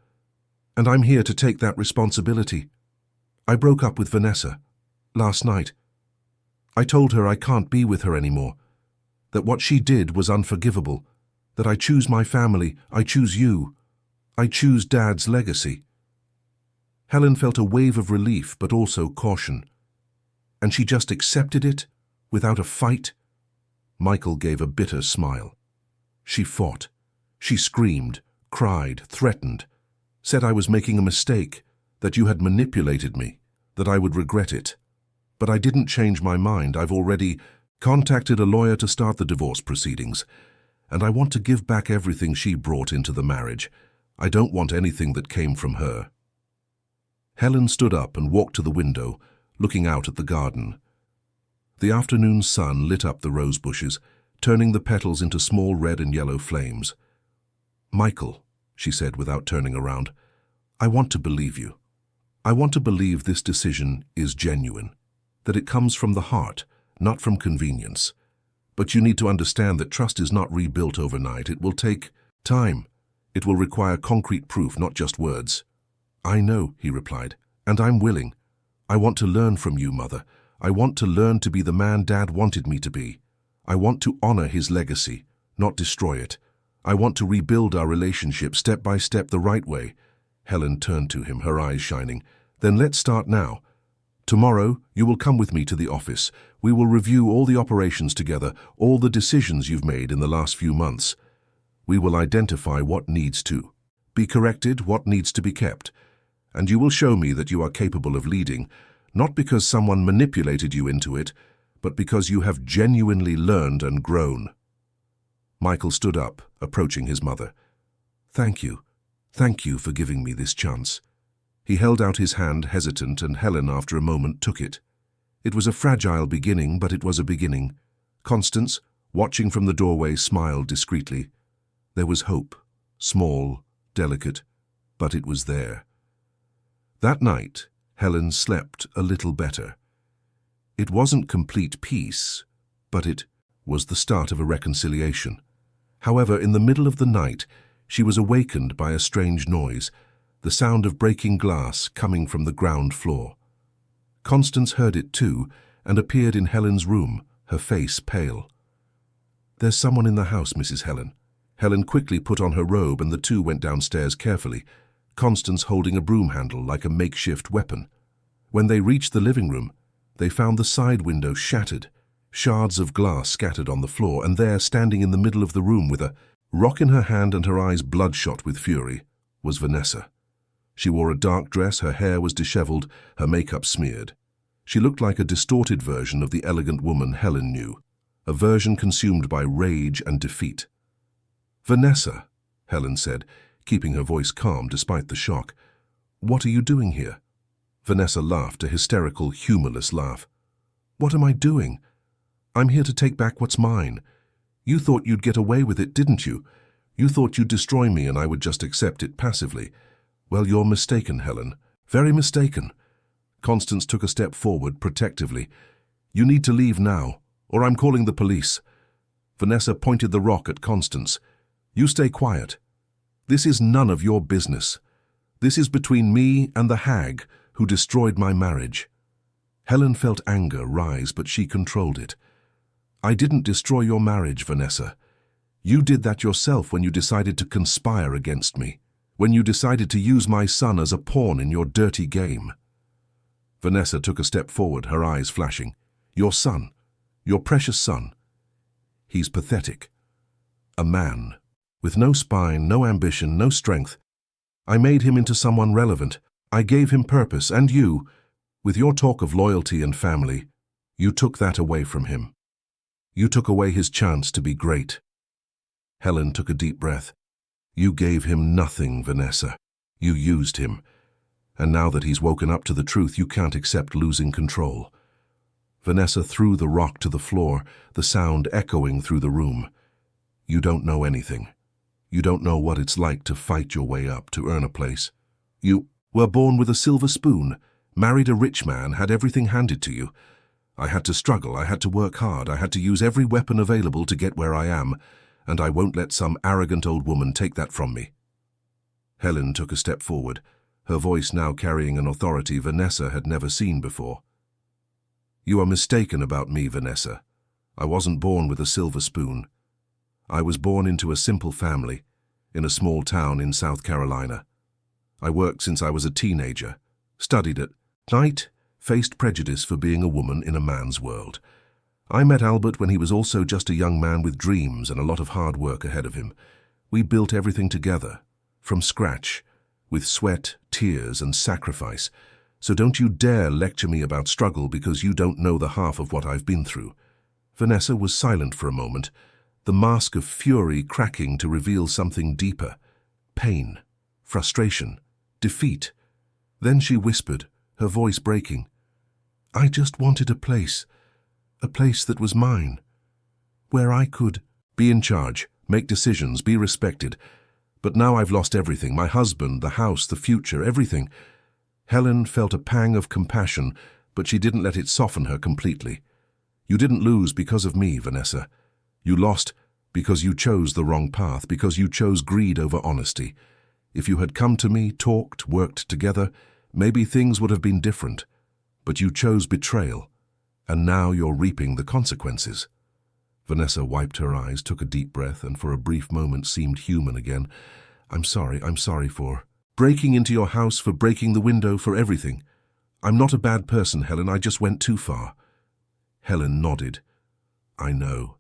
and I'm here to take that responsibility. I broke up with Vanessa last night. I told her I can't be with her anymore, that what she did was unforgivable, that I choose my family, I choose you, I choose Dad's legacy. Helen felt a wave of relief but also caution. And she just accepted it, without a fight? Michael gave a bitter smile. She fought. She screamed, cried, threatened, said I was making a mistake, that you had manipulated me, that I would regret it. But I didn't change my mind. I've already contacted a lawyer to start the divorce proceedings, and I want to give back everything she brought into the marriage. I don't want anything that came from her. Helen stood up and walked to the window, looking out at the garden. The afternoon sun lit up the rose bushes, turning the petals into small red and yellow flames. Michael, she said without turning around, I want to believe you. I want to believe this decision is genuine, that it comes from the heart, not from convenience. But you need to understand that trust is not rebuilt overnight. It will take time. It will require concrete proof, not just words. I know, he replied, and I'm willing. I want to learn from you, Mother. I want to learn to be the man Dad wanted me to be. I want to honor his legacy, not destroy it. I want to rebuild our relationship step by step the right way. Helen turned to him, her eyes shining. Then let's start now. Tomorrow, you will come with me to the office. We will review all the operations together, all the decisions you've made in the last few months. We will identify what needs to be corrected, what needs to be kept. And you will show me that you are capable of leading, not because someone manipulated you into it, but because you have genuinely learned and grown. Michael stood up, approaching his mother. Thank you. Thank you for giving me this chance. He held out his hand, hesitant, and Helen, after a moment, took it. It was a fragile beginning, but it was a beginning. Constance, watching from the doorway, smiled discreetly. There was hope, small, delicate, but it was there. That night, Helen slept a little better. It wasn't complete peace, but it was the start of a reconciliation. However, in the middle of the night, she was awakened by a strange noise, the sound of breaking glass coming from the ground floor. Constance heard it too and appeared in Helen's room, her face pale. There's someone in the house, Mrs. Helen. Helen quickly put on her robe and the two went downstairs carefully, Constance holding a broom handle like a makeshift weapon. When they reached the living room, they found the side window shattered, shards of glass scattered on the floor, and there, standing in the middle of the room with a rock in her hand and her eyes bloodshot with fury, was Vanessa. She wore a dark dress, her hair was disheveled, her makeup smeared. She looked like a distorted version of the elegant woman Helen knew, a version consumed by rage and defeat. Vanessa, Helen said, keeping her voice calm despite the shock. What are you doing here? Vanessa laughed, a hysterical, humorless laugh. What am I doing? I'm here to take back what's mine. You thought you'd get away with it, didn't you? You thought you'd destroy me and I would just accept it passively. Well, you're mistaken, Helen. Very mistaken. Constance took a step forward, protectively. You need to leave now, or I'm calling the police. Vanessa pointed the rock at Constance. You stay quiet. This is none of your business. This is between me and the hag who destroyed my marriage. Helen felt anger rise, but she controlled it. I didn't destroy your marriage, Vanessa. You did that yourself when you decided to conspire against me, when you decided to use my son as a pawn in your dirty game. Vanessa took a step forward, her eyes flashing. Your son, your precious son. He's pathetic. A man, with no spine, no ambition, no strength. I made him into someone relevant. I gave him purpose, and you, with your talk of loyalty and family, you took that away from him. You took away his chance to be great. Helen took a deep breath. You gave him nothing, Vanessa. You used him. And now that he's woken up to the truth, you can't accept losing control. Vanessa threw the rock to the floor, the sound echoing through the room. You don't know anything. You don't know what it's like to fight your way up, to earn a place. You were born with a silver spoon, married a rich man, had everything handed to you. I had to struggle, I had to work hard, I had to use every weapon available to get where I am, and I won't let some arrogant old woman take that from me. Helen took a step forward, her voice now carrying an authority Vanessa had never seen before. You are mistaken about me, Vanessa. I wasn't born with a silver spoon. I was born into a simple family, in a small town in South Carolina. I worked since I was a teenager, studied at night, faced prejudice for being a woman in a man's world. I met Albert when he was also just a young man with dreams and a lot of hard work ahead of him. We built everything together, from scratch, with sweat, tears, and sacrifice. So don't you dare lecture me about struggle because you don't know the half of what I've been through. Vanessa was silent for a moment, the mask of fury cracking to reveal something deeper. Pain, frustration, defeat. Then she whispered, her voice breaking. I just wanted a place that was mine, where I could be in charge, make decisions, be respected. But now I've lost everything, my husband, the house, the future, everything. Helen felt a pang of compassion, but she didn't let it soften her completely. You didn't lose because of me, Vanessa. You lost because you chose the wrong path, because you chose greed over honesty. If you had come to me, talked, worked together, maybe things would have been different. But you chose betrayal, and now you're reaping the consequences. Vanessa wiped her eyes, took a deep breath, and for a brief moment seemed human again. I'm sorry for breaking into your house, for breaking the window, for everything. I'm not a bad person, Helen, I just went too far. Helen nodded. I know.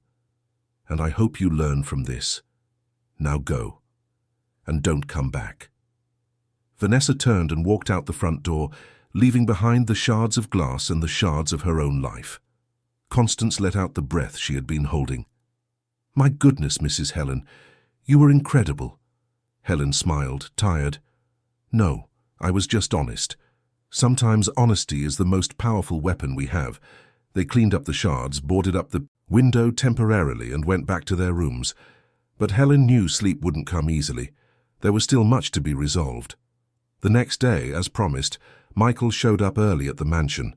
And I hope you learn from this. Now go. And don't come back. Vanessa turned and walked out the front door, leaving behind the shards of glass and the shards of her own life. Constance let out the breath she had been holding. My goodness, Mrs. Helen, you were incredible. Helen smiled, tired. No, I was just honest. Sometimes honesty is the most powerful weapon we have. They cleaned up the shards, boarded up the window temporarily, and went back to their rooms. But Helen knew sleep wouldn't come easily. There was still much to be resolved. The next day, as promised, Michael showed up early at the mansion.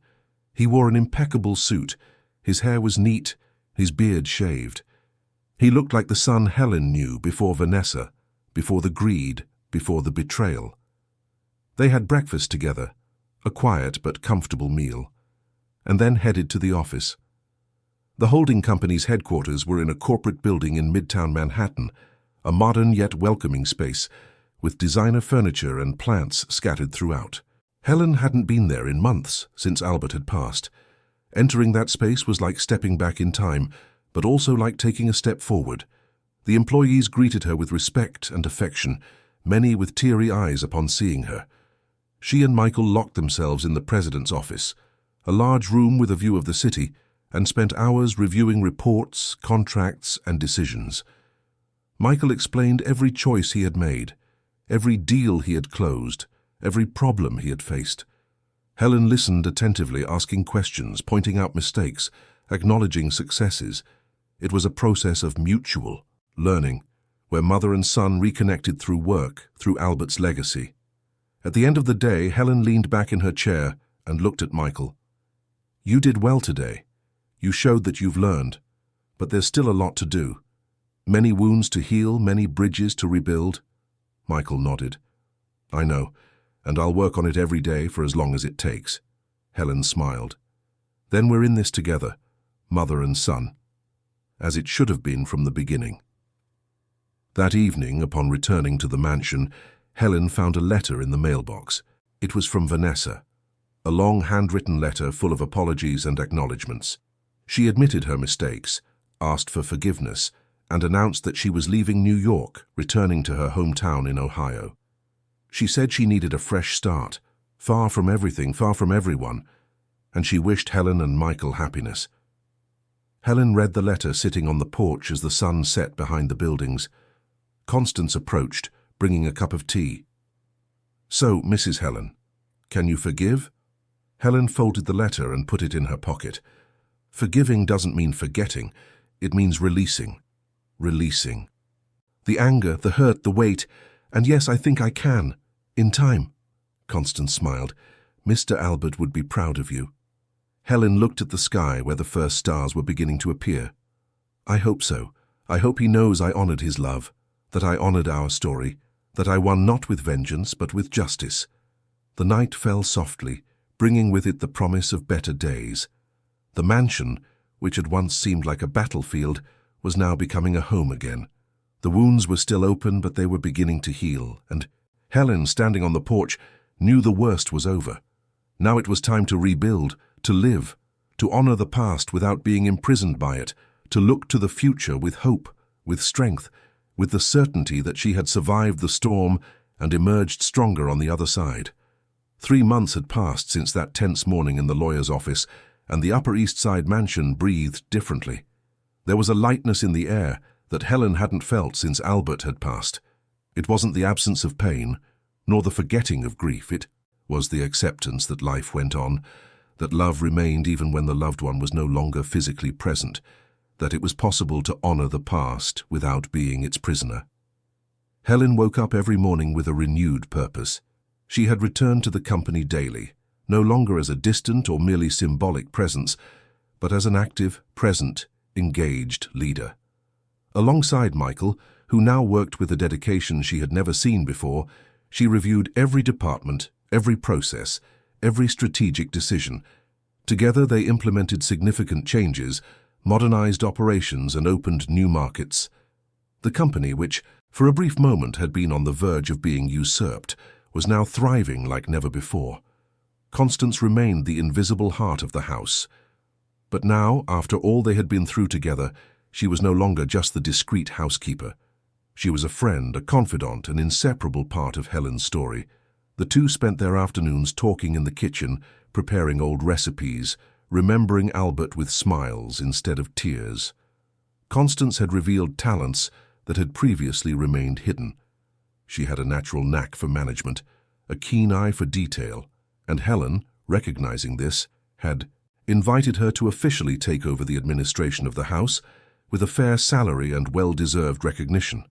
He wore an impeccable suit. His hair was neat, his beard shaved. He looked like the son Helen knew before Vanessa, before the greed, before the betrayal. They had breakfast together, a quiet but comfortable meal, and then headed to the office. The holding company's headquarters were in a corporate building in Midtown Manhattan, a modern yet welcoming space, with designer furniture and plants scattered throughout. Helen hadn't been there in months since Albert had passed. Entering that space was like stepping back in time, but also like taking a step forward. The employees greeted her with respect and affection, many with teary eyes upon seeing her. She and Michael locked themselves in the president's office, a large room with a view of the city, and spent hours reviewing reports, contracts, and decisions. Michael explained every choice he had made, every deal he had closed, every problem he had faced. Helen listened attentively, asking questions, pointing out mistakes, acknowledging successes. It was a process of mutual learning, where mother and son reconnected through work, through Albert's legacy. At the end of the day, Helen leaned back in her chair and looked at Michael. You did well today. You showed that you've learned, but there's still a lot to do. Many wounds to heal, many bridges to rebuild. Michael nodded. I know, and I'll work on it every day for as long as it takes. Helen smiled. Then we're in this together, mother and son, as it should have been from the beginning. That evening, upon returning to the mansion, Helen found a letter in the mailbox. It was from Vanessa, a long handwritten letter full of apologies and acknowledgements. She admitted her mistakes, asked for forgiveness, and announced that she was leaving New York, returning to her hometown in Ohio. She said she needed a fresh start, far from everything, far from everyone, and she wished Helen and Michael happiness. Helen read the letter sitting on the porch as the sun set behind the buildings. Constance approached, bringing a cup of tea. So, Mrs. Helen, can you forgive? Helen folded the letter and put it in her pocket. Forgiving doesn't mean forgetting. It means releasing. Releasing. The anger, the hurt, the weight, and yes, I think I can. In time. Constance smiled. Mr. Albert would be proud of you. Helen looked at the sky where the first stars were beginning to appear. I hope so. I hope he knows I honored his love, that I honored our story, that I won not with vengeance but with justice. The night fell softly, bringing with it the promise of better days. The mansion, which had once seemed like a battlefield, was now becoming a home again. The wounds were still open, but they were beginning to heal, and Helen, standing on the porch, knew the worst was over. Now it was time to rebuild, to live, to honor the past without being imprisoned by it, to look to the future with hope, with strength, with the certainty that she had survived the storm and emerged stronger on the other side. 3 months had passed since that tense morning in the lawyer's office, and the Upper East Side mansion breathed differently. There was a lightness in the air that Helen hadn't felt since Albert had passed. It wasn't the absence of pain, nor the forgetting of grief. It was the acceptance that life went on, that love remained even when the loved one was no longer physically present, that it was possible to honor the past without being its prisoner. Helen woke up every morning with a renewed purpose. She had returned to the company daily, no longer as a distant or merely symbolic presence, but as an active, present, engaged leader. Alongside Michael, who now worked with a dedication she had never seen before, she reviewed every department, every process, every strategic decision. Together they implemented significant changes, modernized operations and opened new markets. The company, which for a brief moment had been on the verge of being usurped, was now thriving like never before. Constance remained the invisible heart of the house. But now, after all they had been through together, she was no longer just the discreet housekeeper. She was a friend, a confidant, an inseparable part of Helen's story. The two spent their afternoons talking in the kitchen, preparing old recipes, remembering Albert with smiles instead of tears. Constance had revealed talents that had previously remained hidden. She had a natural knack for management, a keen eye for detail, and Helen, recognizing this, had invited her to officially take over the administration of the house with a fair salary and well-deserved recognition.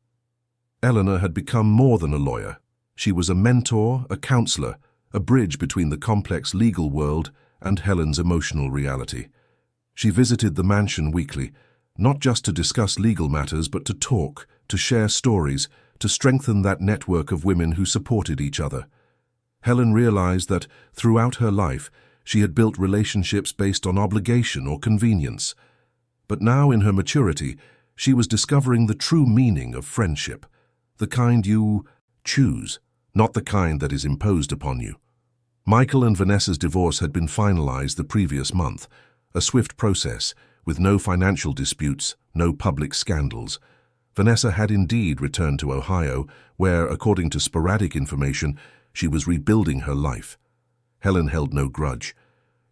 Eleanor had become more than a lawyer. She was a mentor, a counselor, a bridge between the complex legal world and Helen's emotional reality. She visited the mansion weekly, not just to discuss legal matters, but to talk, to share stories, to strengthen that network of women who supported each other. Helen realized that, throughout her life, she had built relationships based on obligation or convenience. But now, in her maturity, she was discovering the true meaning of friendship, the kind you choose, not the kind that is imposed upon you. Michael and Vanessa's divorce had been finalized the previous month, a swift process, with no financial disputes, no public scandals. Vanessa had indeed returned to Ohio, where, according to sporadic information, she was rebuilding her life. Helen held no grudge.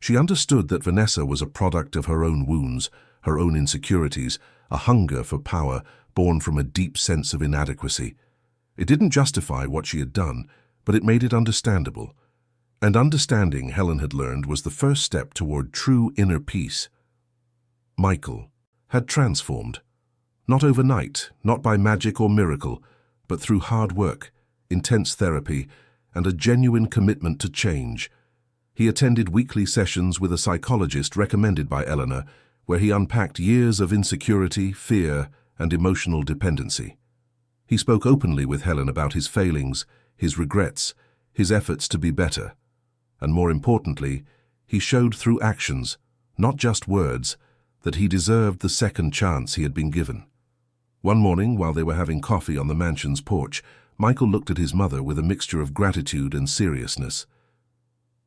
She understood that Vanessa was a product of her own wounds, her own insecurities, a hunger for power born from a deep sense of inadequacy. It didn't justify what she had done, but it made it understandable. And understanding, Helen had learned, was the first step toward true inner peace. Michael had transformed. Not overnight, not by magic or miracle, but through hard work, intense therapy, and a genuine commitment to change. He attended weekly sessions with a psychologist recommended by Eleanor, where he unpacked years of insecurity, fear, and emotional dependency. He spoke openly with Helen about his failings, his regrets, his efforts to be better. And more importantly, he showed through actions, not just words, that he deserved the second chance he had been given. One morning, while they were having coffee on the mansion's porch, Michael looked at his mother with a mixture of gratitude and seriousness.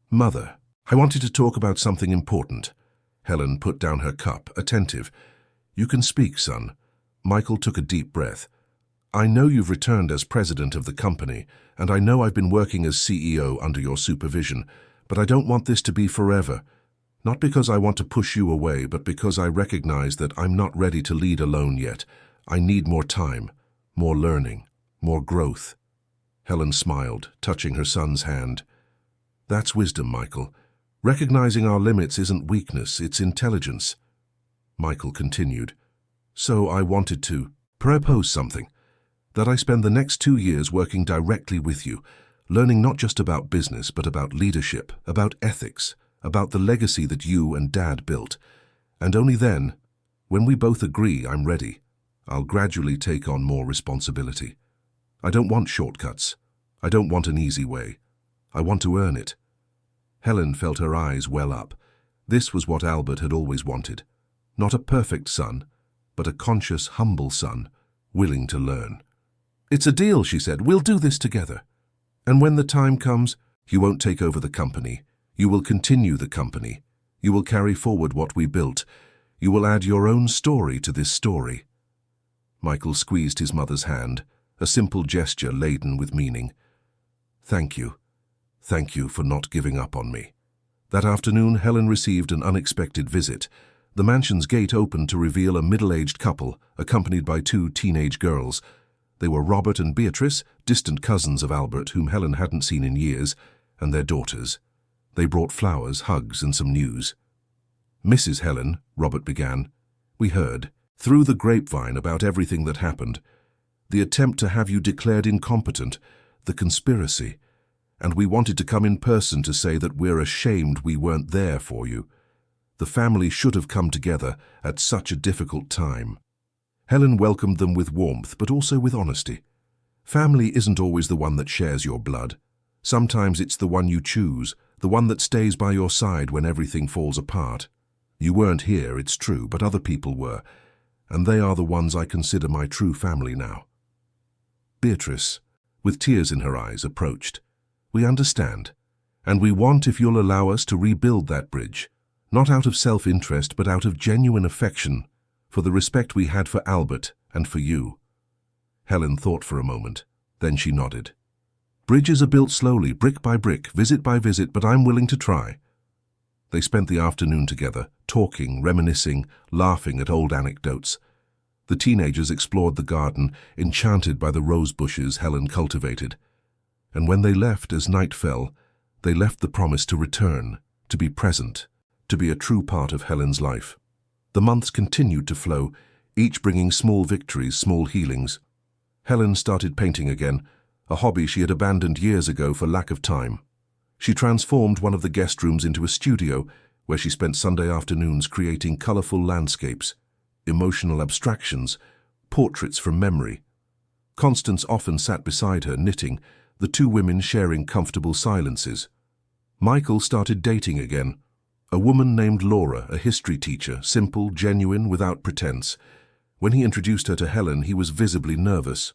"Mother, I wanted to talk about something important." Helen put down her cup, attentive. "You can speak, son." Michael took a deep breath. "I know you've returned as president of the company, and I know I've been working as CEO under your supervision, but I don't want this to be forever. Not because I want to push you away, but because I recognize that I'm not ready to lead alone yet. I need more time, more learning, more growth." Helen smiled, touching her son's hand. "That's wisdom, Michael. Recognizing our limits isn't weakness, it's intelligence. Michael continued. So I wanted to propose something, that I spend the next 2 years working directly with you, learning not just about business, but about leadership, about ethics, about the legacy that you and Dad built. And only then, when we both agree I'm ready, I'll gradually take on more responsibility. I don't want shortcuts. I don't want an easy way. I want to earn it. Helen felt her eyes well up. This was what Albert had always wanted. Not a perfect son, but a conscious, humble son, willing to learn. It's a deal, she said. We'll do this together. And when the time comes, you won't take over the company. You will continue the company. You will carry forward what we built. You will add your own story to this story. Michael squeezed his mother's hand, a simple gesture laden with meaning. Thank you. Thank you for not giving up on me. That afternoon, Helen received an unexpected visit. The mansion's gate opened to reveal a middle-aged couple, accompanied by 2 teenage girls. They were Robert and Beatrice, distant cousins of Albert, whom Helen hadn't seen in years, and their daughters. They brought flowers, hugs, and some news. Mrs. Helen, Robert began, we heard, through the grapevine, about everything that happened. The attempt to have you declared incompetent, the conspiracy. And we wanted to come in person to say that we're ashamed we weren't there for you. The family should have come together at such a difficult time. Helen welcomed them with warmth, but also with honesty. Family isn't always the one that shares your blood. Sometimes it's the one you choose, the one that stays by your side when everything falls apart. You weren't here, it's true, but other people were, and they are the ones I consider my true family now. Beatrice, with tears in her eyes, approached. We understand, and we want, if you'll allow us, to rebuild that bridge, not out of self-interest, but out of genuine affection, for the respect we had for Albert and for you. Helen thought for a moment, then she nodded. Bridges are built slowly, brick by brick, visit by visit, but I'm willing to try. They spent the afternoon together, talking, reminiscing, laughing at old anecdotes. The teenagers explored the garden, enchanted by the rose bushes Helen cultivated. And when they left, as night fell, they left the promise to return, to be present, to be a true part of Helen's life. The months continued to flow, each bringing small victories, small healings. Helen started painting again, a hobby she had abandoned years ago for lack of time. She transformed one of the guest rooms into a studio, where she spent Sunday afternoons creating colorful landscapes, emotional abstractions, portraits from memory. Constance often sat beside her, knitting, the 2 women sharing comfortable silences. Michael started dating again. A woman named Laura, a history teacher, simple, genuine, without pretense. When he introduced her to Helen, he was visibly nervous.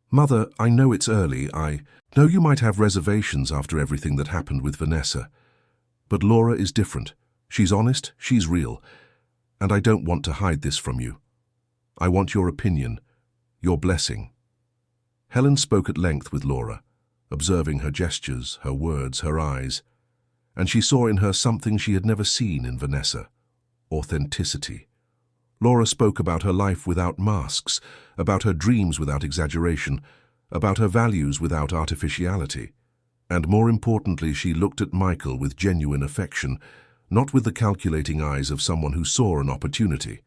Mother, I know it's early. I know you might have reservations after everything that happened with Vanessa. But Laura is different. She's honest, she's real. And I don't want to hide this from you. I want your opinion, your blessing. Helen spoke at length with Laura, observing her gestures, her words, her eyes. And she saw in her something she had never seen in Vanessa: authenticity. Laura spoke about her life without masks, about her dreams without exaggeration, about her values without artificiality. And more importantly, she looked at Michael with genuine affection, not with the calculating eyes of someone who saw an opportunity.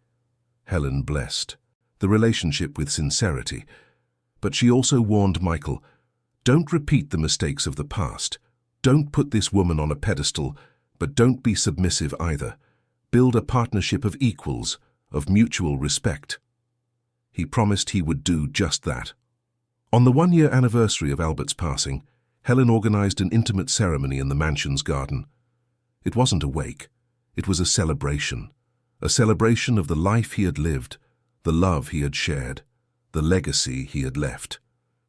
Helen blessed the relationship with sincerity, but she also warned Michael, don't repeat the mistakes of the past. Don't put this woman on a pedestal, but don't be submissive either. Build a partnership of equals, of mutual respect. He promised he would do just that. On the 1-year anniversary of Albert's passing, Helen organized an intimate ceremony in the mansion's garden. It wasn't a wake. It was a celebration of the life he had lived, the love he had shared, the legacy he had left.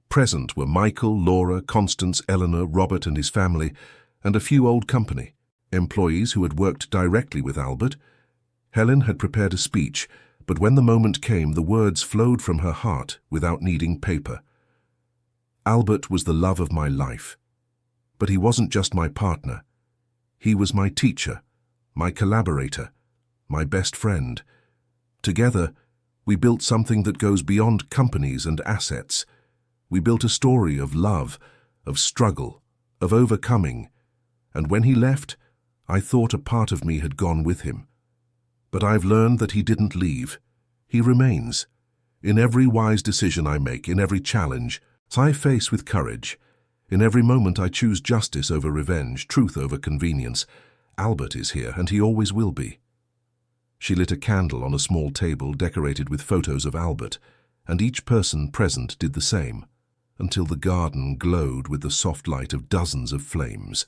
Present were Michael, Laura, Constance, Eleanor, Robert and his family, and a few old company, employees who had worked directly with Albert. Helen had prepared a speech, but when the moment came, the words flowed from her heart without needing paper. Albert was the love of my life, but he wasn't just my partner. He was my teacher, my collaborator, my best friend. Together, we built something that goes beyond companies and assets. We built a story of love, of struggle, of overcoming, and when he left, I thought a part of me had gone with him. But I've learned that he didn't leave. He remains. In every wise decision I make, in every challenge I face with courage, in every moment I choose justice over revenge, truth over convenience. Albert is here, and he always will be. She lit a candle on a small table decorated with photos of Albert, and each person present did the same, until the garden glowed with the soft light of dozens of flames.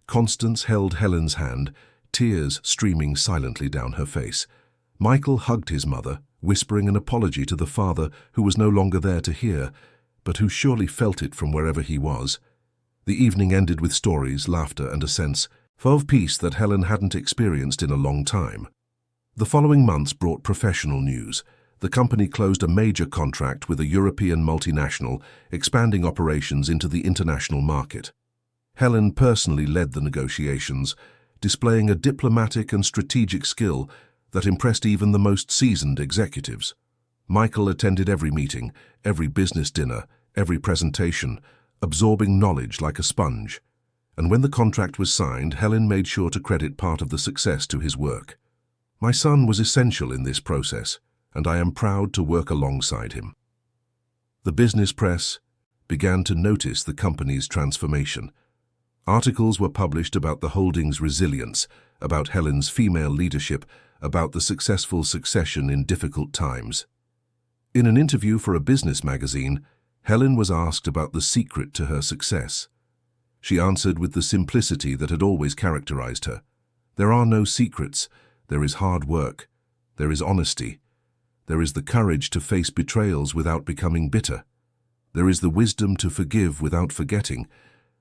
Constance held Helen's hand, tears streaming silently down her face. Michael hugged his mother, whispering an apology to the father who was no longer there to hear, but who surely felt it from wherever he was. The evening ended with stories, laughter, and a sense of peace that Helen hadn't experienced in a long time. The following months brought professional news. The company closed a major contract with a European multinational, expanding operations into the international market. Helen personally led the negotiations, displaying a diplomatic and strategic skill that impressed even the most seasoned executives. Michael attended every meeting, every business dinner, every presentation, absorbing knowledge like a sponge. And when the contract was signed, Helen made sure to credit part of the success to his work. My son was essential in this process, and I am proud to work alongside him. The business press began to notice the company's transformation. Articles were published about the holding's resilience, about Helen's female leadership, about the successful succession in difficult times. In an interview for a business magazine, Helen was asked about the secret to her success. She answered with the simplicity that had always characterized her. There are no secrets. There is hard work. There is honesty. There is the courage to face betrayals without becoming bitter. There is the wisdom to forgive without forgetting.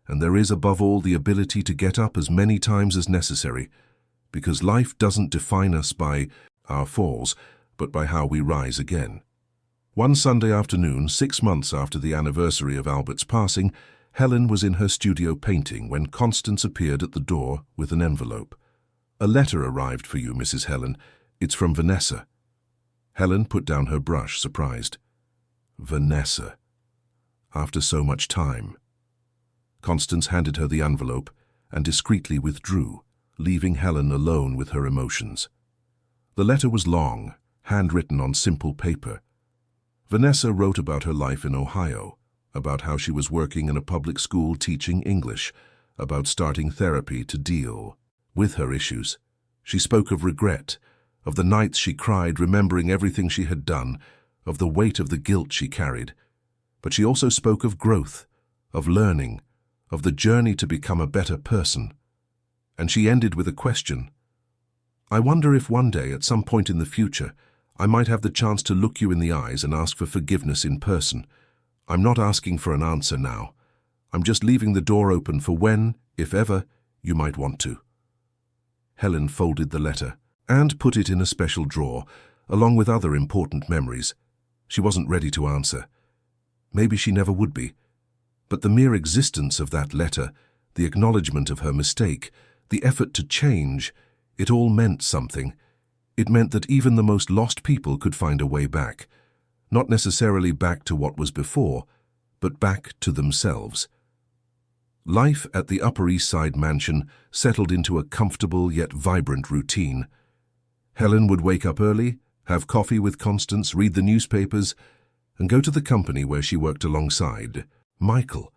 And there is, above all, the ability to get up as many times as necessary, because life doesn't define us by our falls, but by how we rise again. One Sunday afternoon, 6 months after the anniversary of Albert's passing, Helen was in her studio painting when Constance appeared at the door with an envelope. "A letter arrived for you, Mrs. Helen. It's from Vanessa." Helen put down her brush, surprised. Vanessa. After so much time. Constance handed her the envelope and discreetly withdrew, leaving Helen alone with her emotions. The letter was long, handwritten on simple paper. Vanessa wrote about her life in Ohio, about how she was working in a public school teaching English, about starting therapy to deal with her issues. She spoke of regret, of the nights she cried remembering everything she had done, of the weight of the guilt she carried. But she also spoke of growth, of learning, of the journey to become a better person. And she ended with a question. "I wonder if one day, at some point in the future, I might have the chance to look you in the eyes and ask for forgiveness in person. I'm not asking for an answer now. I'm just leaving the door open for when, if ever, you might want to." Helen folded the letter and put it in a special drawer, along with other important memories. She wasn't ready to answer. Maybe she never would be. But the mere existence of that letter, the acknowledgement of her mistake, the effort to change, it all meant something. It meant that even the most lost people could find a way back. Not necessarily back to what was before, but back to themselves. Life at the Upper East Side mansion settled into a comfortable yet vibrant routine. Helen would wake up early, have coffee with Constance, read the newspapers, and go to the company where she worked alongside Michael.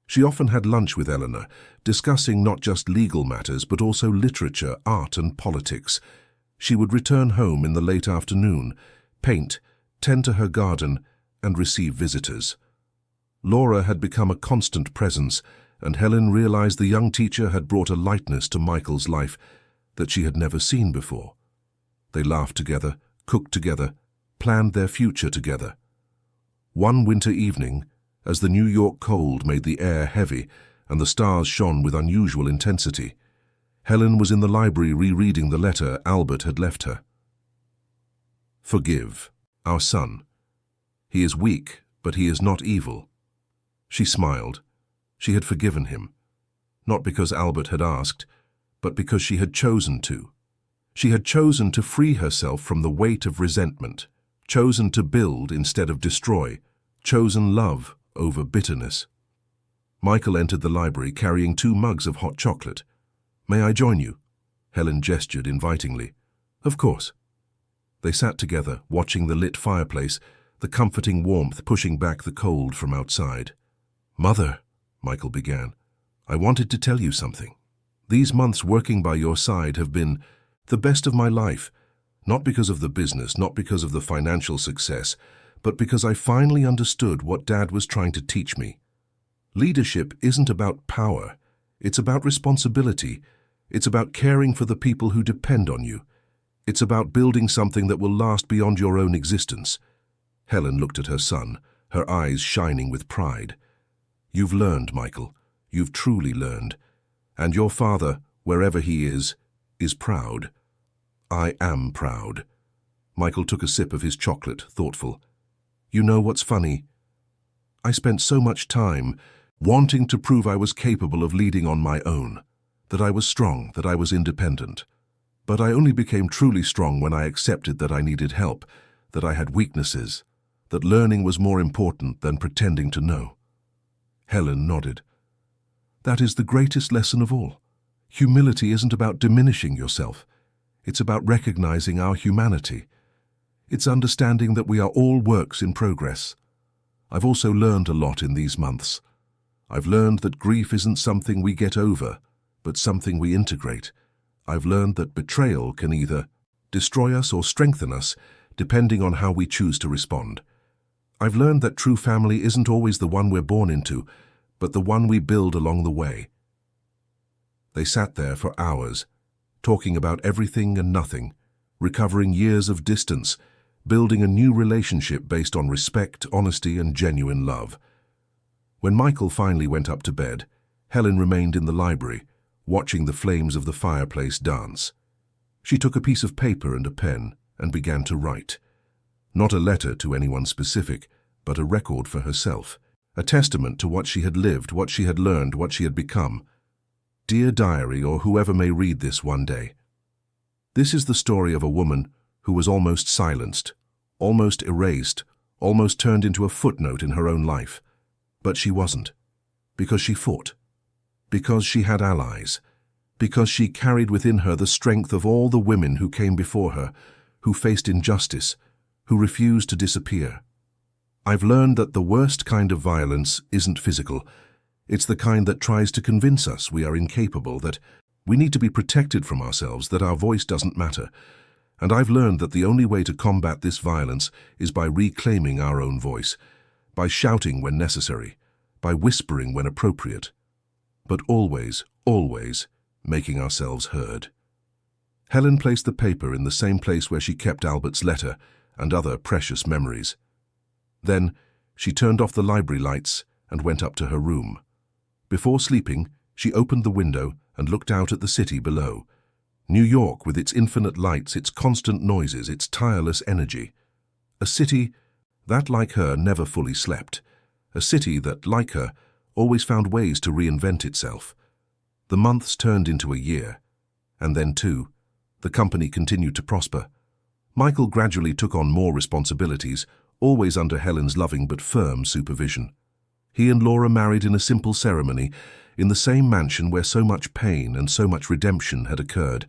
She often had lunch with Eleanor, discussing not just legal matters but also literature, art, and politics. She would return home in the late afternoon, paint, tend to her garden, and receive visitors. Laura had become a constant presence, and Helen realized the young teacher had brought a lightness to Michael's life that she had never seen before. They laughed together, cooked together, planned their future together. One winter evening, as the New York cold made the air heavy and the stars shone with unusual intensity, Helen was in the library rereading the letter Albert had left her. "Forgive, our son. He is weak, but he is not evil." She smiled. She had forgiven him, not because Albert had asked, but because she had chosen to. She had chosen to free herself from the weight of resentment, chosen to build instead of destroy, chosen love over bitterness. Michael entered the library carrying 2 mugs of hot chocolate. "May I join you?" Helen gestured invitingly. Of course. They sat together, watching the lit fireplace, the comforting warmth pushing back the cold from outside. "Mother," Michael began, "I wanted to tell you something. These months working by your side have been the best of my life, not because of the business, not because of the financial success, but because I finally understood what Dad was trying to teach me. Leadership isn't about power. It's about responsibility. It's about caring for the people who depend on you. It's about building something that will last beyond your own existence." Helen looked at her son, her eyes shining with pride. "You've learned, Michael. You've truly learned. And your father, wherever he is proud. I am proud." Michael took a sip of his chocolate, thoughtful. "You know what's funny? I spent so much time wanting to prove I was capable of leading on my own, that I was strong, that I was independent. But I only became truly strong when I accepted that I needed help, that I had weaknesses, that learning was more important than pretending to know." Helen nodded. "That is the greatest lesson of all. Humility isn't about diminishing yourself. It's about recognizing our humanity. It's understanding that we are all works in progress. I've also learned a lot in these months. I've learned that grief isn't something we get over, but something we integrate. I've learned that betrayal can either destroy us or strengthen us, depending on how we choose to respond. I've learned that true family isn't always the one we're born into, but the one we build along the way." They sat there for hours, talking about everything and nothing, recovering years of distance, building a new relationship based on respect, honesty, and genuine love. When Michael finally went up to bed, Helen remained in the library, watching the flames of the fireplace dance. She took a piece of paper and a pen and began to write. Not a letter to anyone specific, but a record for herself, a testament to what she had lived, what she had learned, what she had become. Dear diary, or whoever may read this one day. This is the story of a woman who was almost silenced, almost erased, almost turned into a footnote in her own life. But she wasn't, because she fought, because she had allies, because she carried within her the strength of all the women who came before her, who faced injustice, who refused to disappear. I've learned that the worst kind of violence isn't physical. It's the kind that tries to convince us we are incapable, that we need to be protected from ourselves, that our voice doesn't matter. And I've learned that the only way to combat this violence is by reclaiming our own voice, by shouting when necessary, by whispering when appropriate, but always, always making ourselves heard. Helen placed the paper in the same place where she kept Albert's letter and other precious memories. Then she turned off the library lights and went up to her room. Before sleeping, she opened the window and looked out at the city below. New York, with its infinite lights, its constant noises, its tireless energy. A city that, like her, never fully slept. A city that, like her, always found ways to reinvent itself. The months turned into a year, and then two. The company continued to prosper. Michael gradually took on more responsibilities, always under Helen's loving but firm supervision. He and Laura married in a simple ceremony, in the same mansion where so much pain and so much redemption had occurred.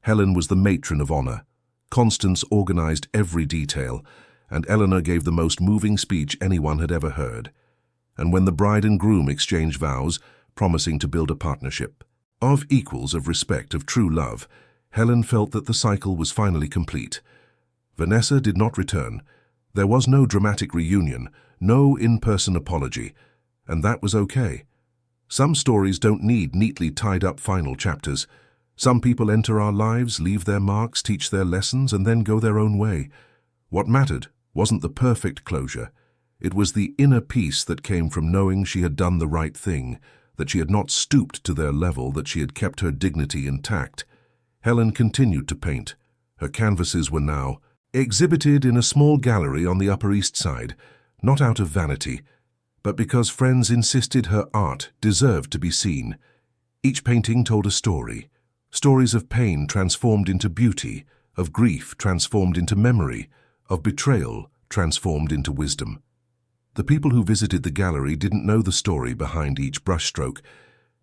Helen was the matron of honor. Constance organized every detail, and Eleanor gave the most moving speech anyone had ever heard. And when the bride and groom exchanged vows, promising to build a partnership of equals, of respect, of true love, Helen felt that the cycle was finally complete. Vanessa did not return. There was no dramatic reunion, no in-person apology, and that was okay. Some stories don't need neatly tied-up final chapters. Some people enter our lives, leave their marks, teach their lessons, and then go their own way. What mattered wasn't the perfect closure. It was the inner peace that came from knowing she had done the right thing, that she had not stooped to their level, that she had kept her dignity intact. Helen continued to paint. Her canvases were now exhibited in a small gallery on the Upper East Side, not out of vanity, but because friends insisted her art deserved to be seen. Each painting told a story, stories of pain transformed into beauty, of grief transformed into memory, of betrayal transformed into wisdom. The people who visited the gallery didn't know the story behind each brushstroke,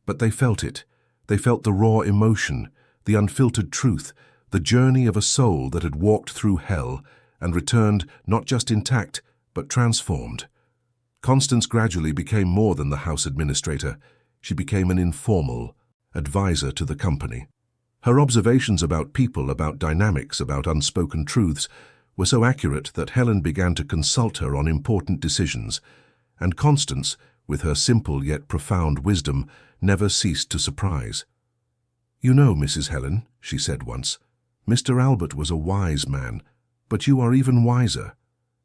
but they felt it. They felt the raw emotion, the unfiltered truth, the journey of a soul that had walked through hell and returned not just intact, but transformed. Constance gradually became more than the house administrator. She became an informal advisor to the company. Her observations about people, about dynamics, about unspoken truths were so accurate that Helen began to consult her on important decisions, and Constance, with her simple yet profound wisdom, never ceased to surprise. "You know, Mrs. Helen," she said once, "Mr. Albert was a wise man, but you are even wiser,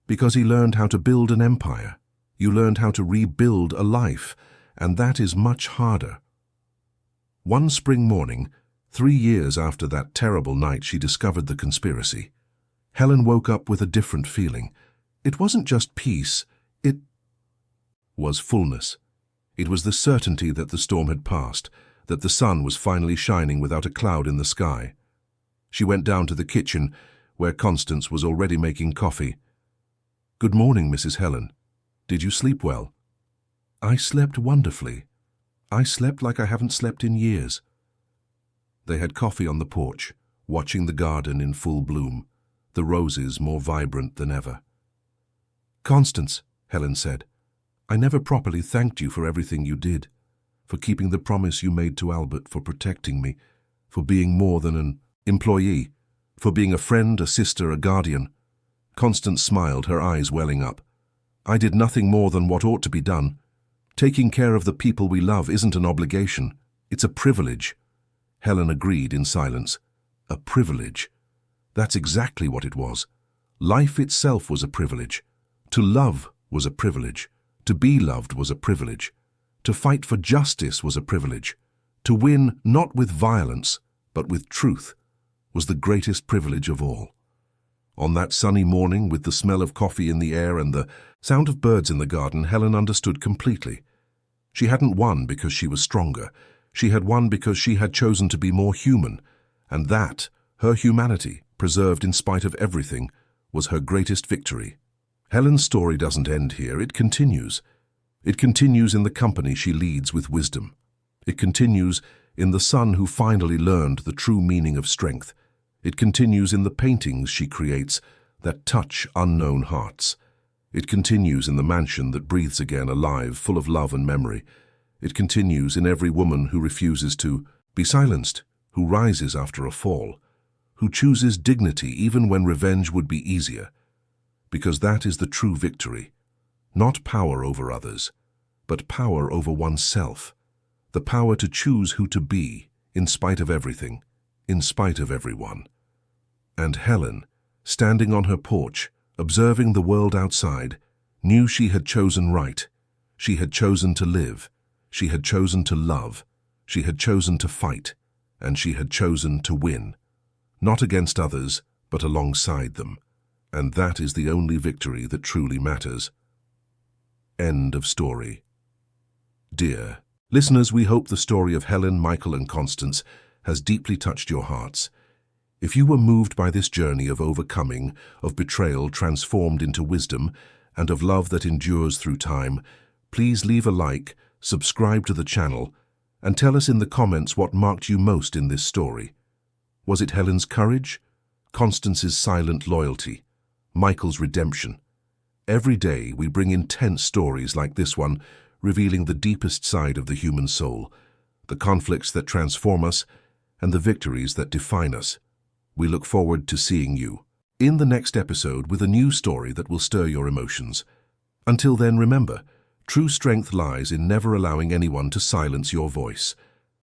because he learned how to build an empire. You learned how to rebuild a life, and that is much harder." One spring morning, 3 years after that terrible night she discovered the conspiracy, Helen woke up with a different feeling. It wasn't just peace, it was fullness. It was the certainty that the storm had passed, that the sun was finally shining without a cloud in the sky. She went down to the kitchen, where Constance was already making coffee. "Good morning, Mrs. Helen. Did you sleep well?" "I slept wonderfully. I slept like I haven't slept in years." They had coffee on the porch, watching the garden in full bloom, the roses more vibrant than ever. "Constance," Helen said, "I never properly thanked you for everything you did, for keeping the promise you made to Albert, for protecting me, for being more than an employee, for being a friend, a sister, a guardian." Constance smiled, her eyes welling up. "I did nothing more than what ought to be done. Taking care of the people we love isn't an obligation, it's a privilege." Helen agreed in silence. A privilege. That's exactly what it was. Life itself was a privilege. To love was a privilege. To be loved was a privilege. To fight for justice was a privilege. To win not with violence, but with truth, was the greatest privilege of all. On that sunny morning, with the smell of coffee in the air and the sound of birds in the garden, Helen understood completely. She hadn't won because she was stronger. She had won because she had chosen to be more human, and that, her humanity, preserved in spite of everything, was her greatest victory. Helen's story doesn't end here. It continues. It continues in the company she leads with wisdom. It continues in the son who finally learned the true meaning of strength. It continues in the paintings she creates that touch unknown hearts. It continues in the mansion that breathes again, alive, full of love and memory. It continues in every woman who refuses to be silenced, who rises after a fall, who chooses dignity even when revenge would be easier. Because that is the true victory. Not power over others, but power over oneself. The power to choose who to be, in spite of everything, in spite of everyone. And Helen, standing on her porch, observing the world outside, knew she had chosen right. She had chosen to live. She had chosen to love. She had chosen to fight. And she had chosen to win. Not against others, but alongside them. And that is the only victory that truly matters. End of story. Dear listeners, we hope the story of Helen, Michael, and Constance has deeply touched your hearts. If you were moved by this journey of overcoming, of betrayal transformed into wisdom, and of love that endures through time, please leave a like, subscribe to the channel, and tell us in the comments what marked you most in this story. Was it Helen's courage? Constance's silent loyalty? Michael's redemption? Every day we bring intense stories like this one, revealing the deepest side of the human soul, the conflicts that transform us, and the victories that define us. We look forward to seeing you in the next episode with a new story that will stir your emotions. Until then, remember, true strength lies in never allowing anyone to silence your voice.